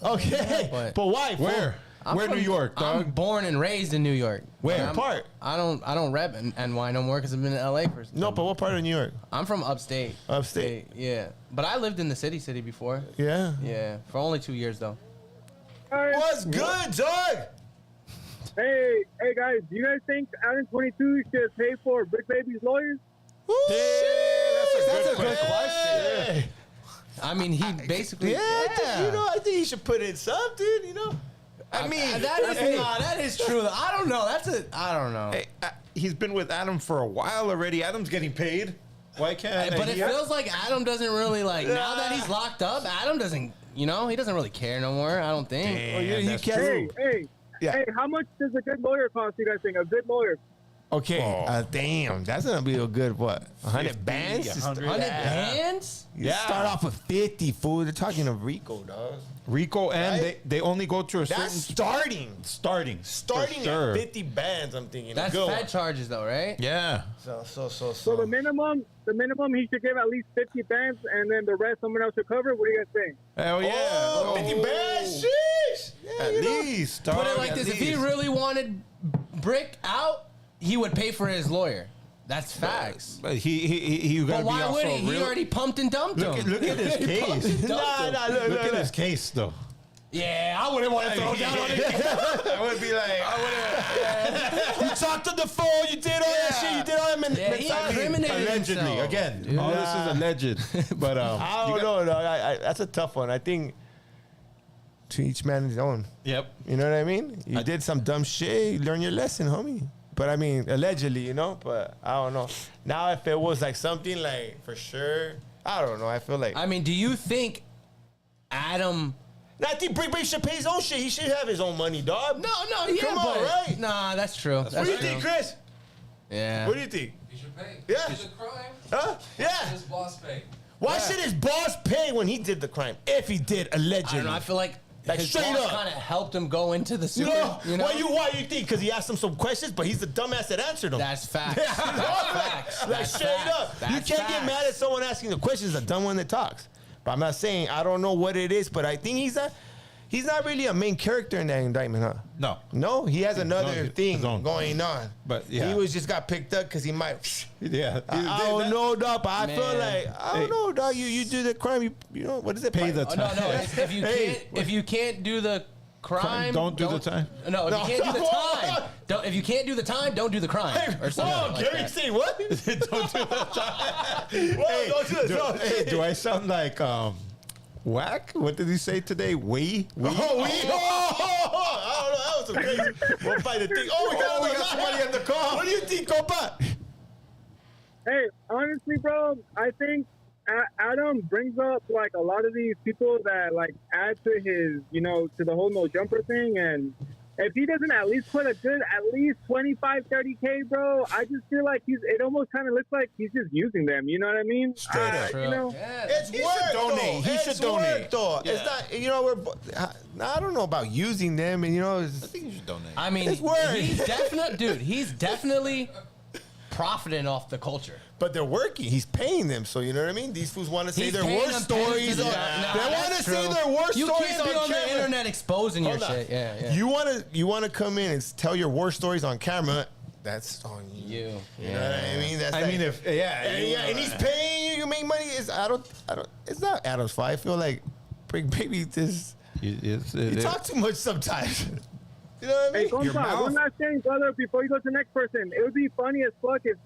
Okay, but why? fool? Where? Where from New York, dog? I'm born and raised in New York. Where I'm- part? I don't rep NY no more because I've been in LA for. No, but what part of New York? I'm from upstate. Upstate. Yeah, but I lived in the city before. Yeah. Yeah, for only 2 years though. What's good, dog? Hey, guys. Do you guys think Adam 22 should pay for Brick Baby's lawyers? That's a good question. I mean, he basically. Yeah, I think he should put in something, I mean, that is true. I don't know. I don't know. Hey, he's been with Adam for a while already. Adam's getting paid. Why can't? But it feels like Adam doesn't really like now that he's locked up. Adam doesn't. He doesn't really care no more. I don't think. Damn, that's true. Hey, how much does a good lawyer cost, you guys think? A good lawyer. Okay, damn, that's gonna be a good what? 100 bands? 100 bands? You start off with 50, fool. They're talking of Rico, dog. Rico, and Right? they only go to a certain That's starting for sure. at 50 bands. I'm thinking That's good Fed one. charges though, right? Yeah. So the minimum he should give at least 50 bands, and then the rest someone else should cover. What do you guys think? Hell yeah. Oh, 50 bands, sheesh. Yeah, At least. Dog, Put it like at this: if he least. really wanted Brick out, he would pay for his lawyer. That's facts. But he But gotta be why also would he? He real. already pumped and dumped him. Look at his He pumped case. and dumped him. Look at his case though. Yeah, I wouldn't want to throw down on it. I would be like, You talked on the phone. You did all that shit. You did all that. Yeah, he incriminated allegedly himself. again. All this is alleged. But I don't know. No, that's a tough one. I think to each man his own. Yep. You know what I mean? You did some dumb shit. You learn your lesson, homie. But I mean, allegedly, But I don't know. Now, if it was like something like for sure, I don't know. I feel like. I mean, do you think Adam? I think Brick should pay his own shit. He should have his own money, dog. No, yeah, Come on, but- right? Nah, that's true. What do you think, Chris? Yeah. What do you think? He should pay. Yeah. It's a crime. Huh? Yeah. His boss pay. Why should his boss pay when he did the crime? If he did, allegedly. I don't know. I feel like his straight boss up. kind of helped him go into the super. No. You know? Why you think? Because he asked him some questions, but he's the dumbass that answered them. That's facts. That's facts. Like That's straight facts. up. That's You can't get mad at someone asking the questions. A dumb one that talks. But I'm not saying I don't know what it is, but I think he's not really a main character in that indictment, huh? No. No, he has another thing his own. going on. But, yeah. he just got picked up because he might. Yeah. I don't know, dog. But I feel Man. like I don't know, dog. You do the crime. You know what is it? Pay the Oh, time. no. If you can't do the crime, Don't do the time. No, if you can't do the time, if you can't do the time, don't do the crime. Or something Whoa, like Gary, that. say what? Don't do the time. Whoa, don't do the time. Hey, do I sound like whack? What did he say today? We? Oh, I don't know. That was some crazy. We'll find the thing. Oh, we got somebody on the call. What do you think, Copa? Hey, honestly, bro, I think Adam brings up like a lot of these people that like add to his, to the whole no jumper thing. And if he doesn't at least put a good, at least 25, 30K, bro, I just feel like it almost kind of looks like he's just using them. You know what I mean? Straight up. It's He work, should donate. though. He It's should donate. work, though. Yeah. It's not, I don't know about using them, and I think you should donate. I mean, It's work. he's definitely profiting off the culture. But they're working. He's paying them. So you know what I mean? These fools want to say He's their paying worst them pennies stories. to They the- want to say their worst You stories can't be on the camera. internet exposing your Hold on. shit. Yeah. You want to come in and tell your worst stories on camera. That's on you. You know what I mean? That's I mean, if and he's paying you. You make money. I don't. It's not Adam's fault. I feel like Big Baby this. You talk too much sometimes. You know what I mean? Hey, compa, one last thing, brother, before you go to the next person. It would be funny as fuck if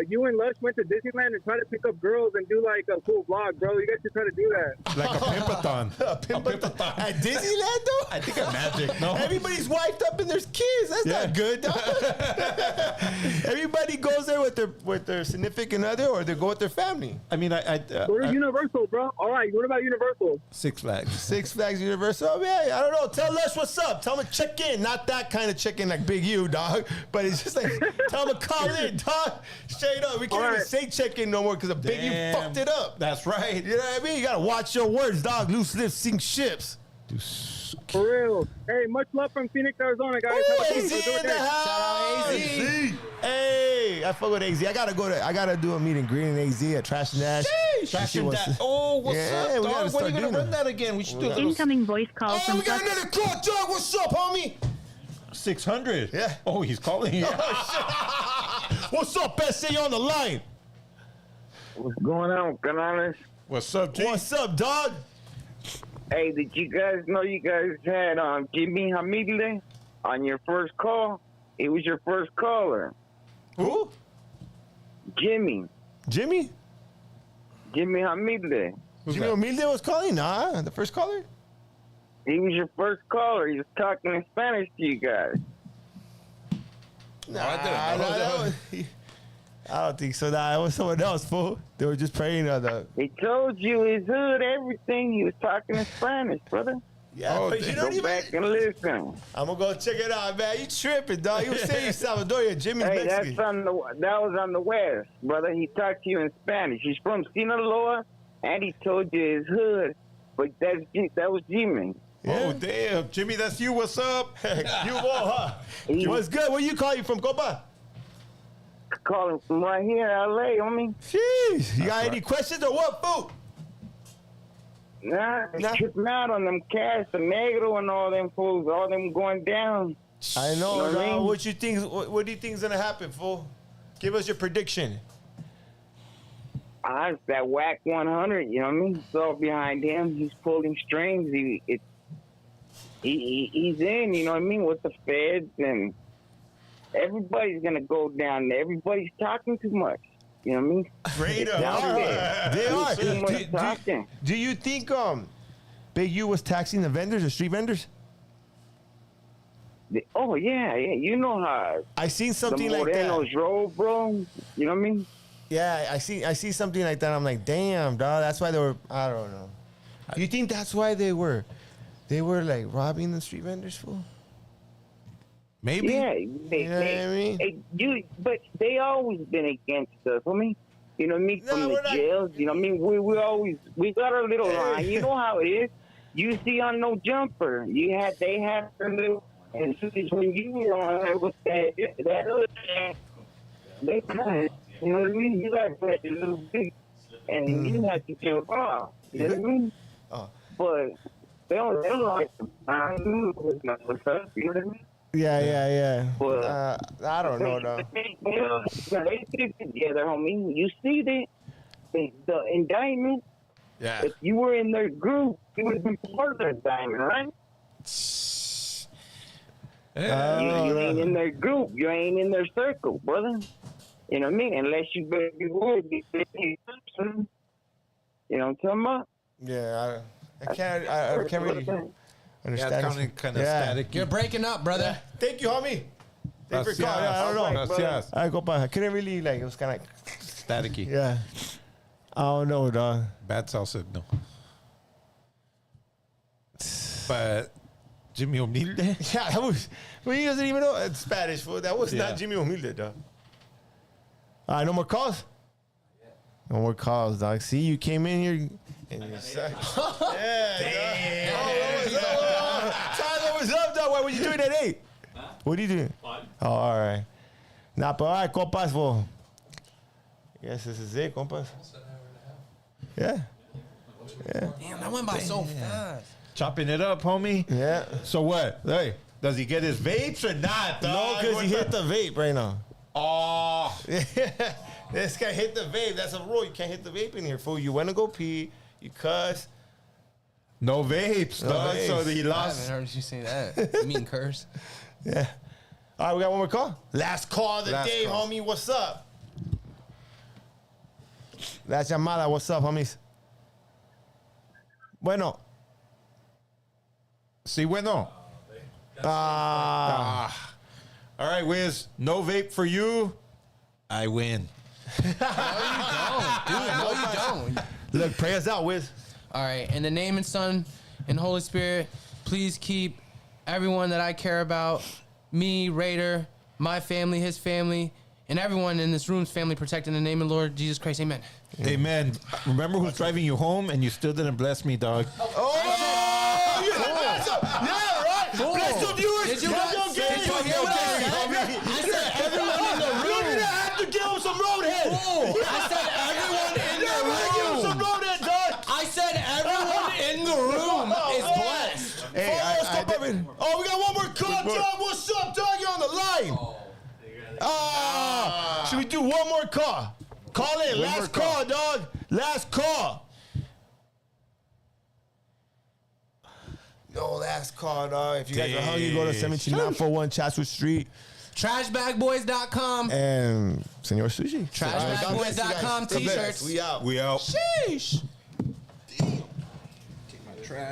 you and Lush went to Disneyland and tried to pick up girls and do like a cool vlog, bro. You guys should try to do that. Like a pimpathon. A pimpathon. At Disneyland, though? I think at Magic, no? Everybody's wiped up and there's kids. That's not good, dog. Everybody goes there with their significant other or they go with their family. I mean, Go to Universal, bro. All right, what about Universal? Six Flags. Six Flags Universal. Oh, yeah, I don't know. Tell Lush what's up. Tell him to check in. Not that kind of check in like Big U, dog. But it's just like, tell him to call in, dog. Straight up. We can't even say check in no more because the Big U fucked it up. That's right. You know what I mean? You got to watch your words, dog. Loose lips sink ships. For real. Hey, much love from Phoenix, Arizona, guys. Ooh, AZ in the house. Shout out AZ. Hey, I fuck with AZ. I gotta do a meet and greet in AZ at Trash and Dash. Trash and Dash. Oh, what's up, we gotta dog? When are start you gonna doing run that. that again? We should do that. Incoming voice call Oh, from we got another call, dog. What's up, homie? 600. Yeah. Oh, he's calling you. What's up, SC on the line? What's going on, Granada? What's up, G? What's up, dog? Hey, did you guys know you guys had Jimmy Hamidle on your first call? He was your first caller. Who? Jimmy. Jimmy? Jimmy Hamidle. Jimmy Humilde was calling? Nah, the first caller? He was your first caller. He was talking in Spanish to you guys. I don't think so. Nah, it was someone else, fool. They were just praying on the. He told you his hood, everything. He was talking in Spanish, brother. Yeah, but you don't Go even. back and listen. I'm gonna go check it out, man. You tripping, dog? You was saying you Salvadorian. Jimmy's Hey, Mexican. that was on the west, brother. He talked to you in Spanish. He's from Sinaloa, and he told you his hood. But that was Jimmy. Yeah. Oh, damn. Jimmy, that's you. What's up? You huh? What's good? Where you call you from, Copa? Calling from right here, L.A., homie. Jeez. You got any questions or what, fool? Nah, tripping out on them cats, the Negro and all them fools, all them going down. I know, You know what I dog. mean? What you think? What do you think is gonna happen, fool? Give us your prediction. It's that whack 100, you know what I mean? It's all behind him. He's pulling strings. He's in, you know what I mean, with the feds, and everybody's gonna go down there. Everybody's talking too much. You know what I mean? They There's too much are. talking. Do you think Big U was taxing the vendors, the street vendors? Oh yeah. You know how I seen something like that. The Morenos roll, bro. You know what I mean? Yeah, I see something like that. I'm like, damn, dog. That's why they were. I don't know. You think that's why they were like robbing the street vendors, fool? Maybe. Yeah, You know what I mean? but they always been against us. I mean, you know what I mean? From the jails, you know what I mean? We got our little line. You know how it is. You see on No Jumper, they had their little. And when you were on with that other thing, they cut. You know what I mean? You got that little big, and you have to jump off. You know what I mean? But they don't like to find with us. You know what I mean? Yeah. But I don't know, though. They stick together, homie. You see the indictment? Yeah. If you were in their group, you would have been part of their indictment, right? You ain't in their group. You ain't in their circle, brother. You know what I mean? Unless you would be 50 person. You know what I'm talking about? Yeah, I can't really understand. Yeah, kind of static. You're breaking up, brother. Thank you, homie. Thank you for calling. I don't know. Gracias. I go by. I couldn't really it was kind of Staticky. Yeah. I don't know, dog. Bad cell signal. But Jimmy Humilde? Yeah, that was. Well, he doesn't even know it's Spanish, fool. That was not Jimmy Humilde, dog. All right, no more calls? No more calls, dog. See, you came in here and you said, yeah, dog. Tyler, what's up, dog? What were you doing at 8? Huh? What are you doing? Fun. Oh, all right. Nah, but all right, compas, fool. Yes, this is it, compas. Yeah. Yeah. Damn, that went by so fast. Chopping it up, homie. Yeah. So what? Hey, does he get his vapes or not? No, dog? because he hit the vape right now. Oh. This guy hit the vape. That's a rule. You can't hit the vape in here, fool. You went to go pee. You cuss. No vapes, No dog. vapes. So he I lost. haven't heard you say that. You mean curse? Yeah. All right, we got one more call. Last call of the Last day, call. homie. What's up? Last llamada. What's up, homies? Bueno. Sí, bueno. All right, Wiz. No vape for you. I win. No, you don't, dude. No, you don't. Look, pray us out, Wiz. All right. In the name and Son and Holy Spirit, please keep everyone that I care about, me, Raider, my family, his family, and everyone in this room's family protected in the name of the Lord Jesus Christ. Amen. Amen. Remember who's driving you home and you still didn't bless me, dog. Oh, you bless him. Yeah, right. Bless the viewers. Did you not say I said everyone in the room. You're going to have to give him some roadhead. I said everyone in the Give him some room. roadhead, dog. I said everyone in the room is blessed. Hey, oh, we got one more call, dog. What's up, dog? You're on the line. Should we do one more call? Call in. Last call, dog. Last call. No, last call, dog. If you guys are hungry, go to 17941 Chatsworth Street. Trashbagboys.com. And Zenor Sushi. Trashbagboys.com t-shirts. We out. We out. Sheesh.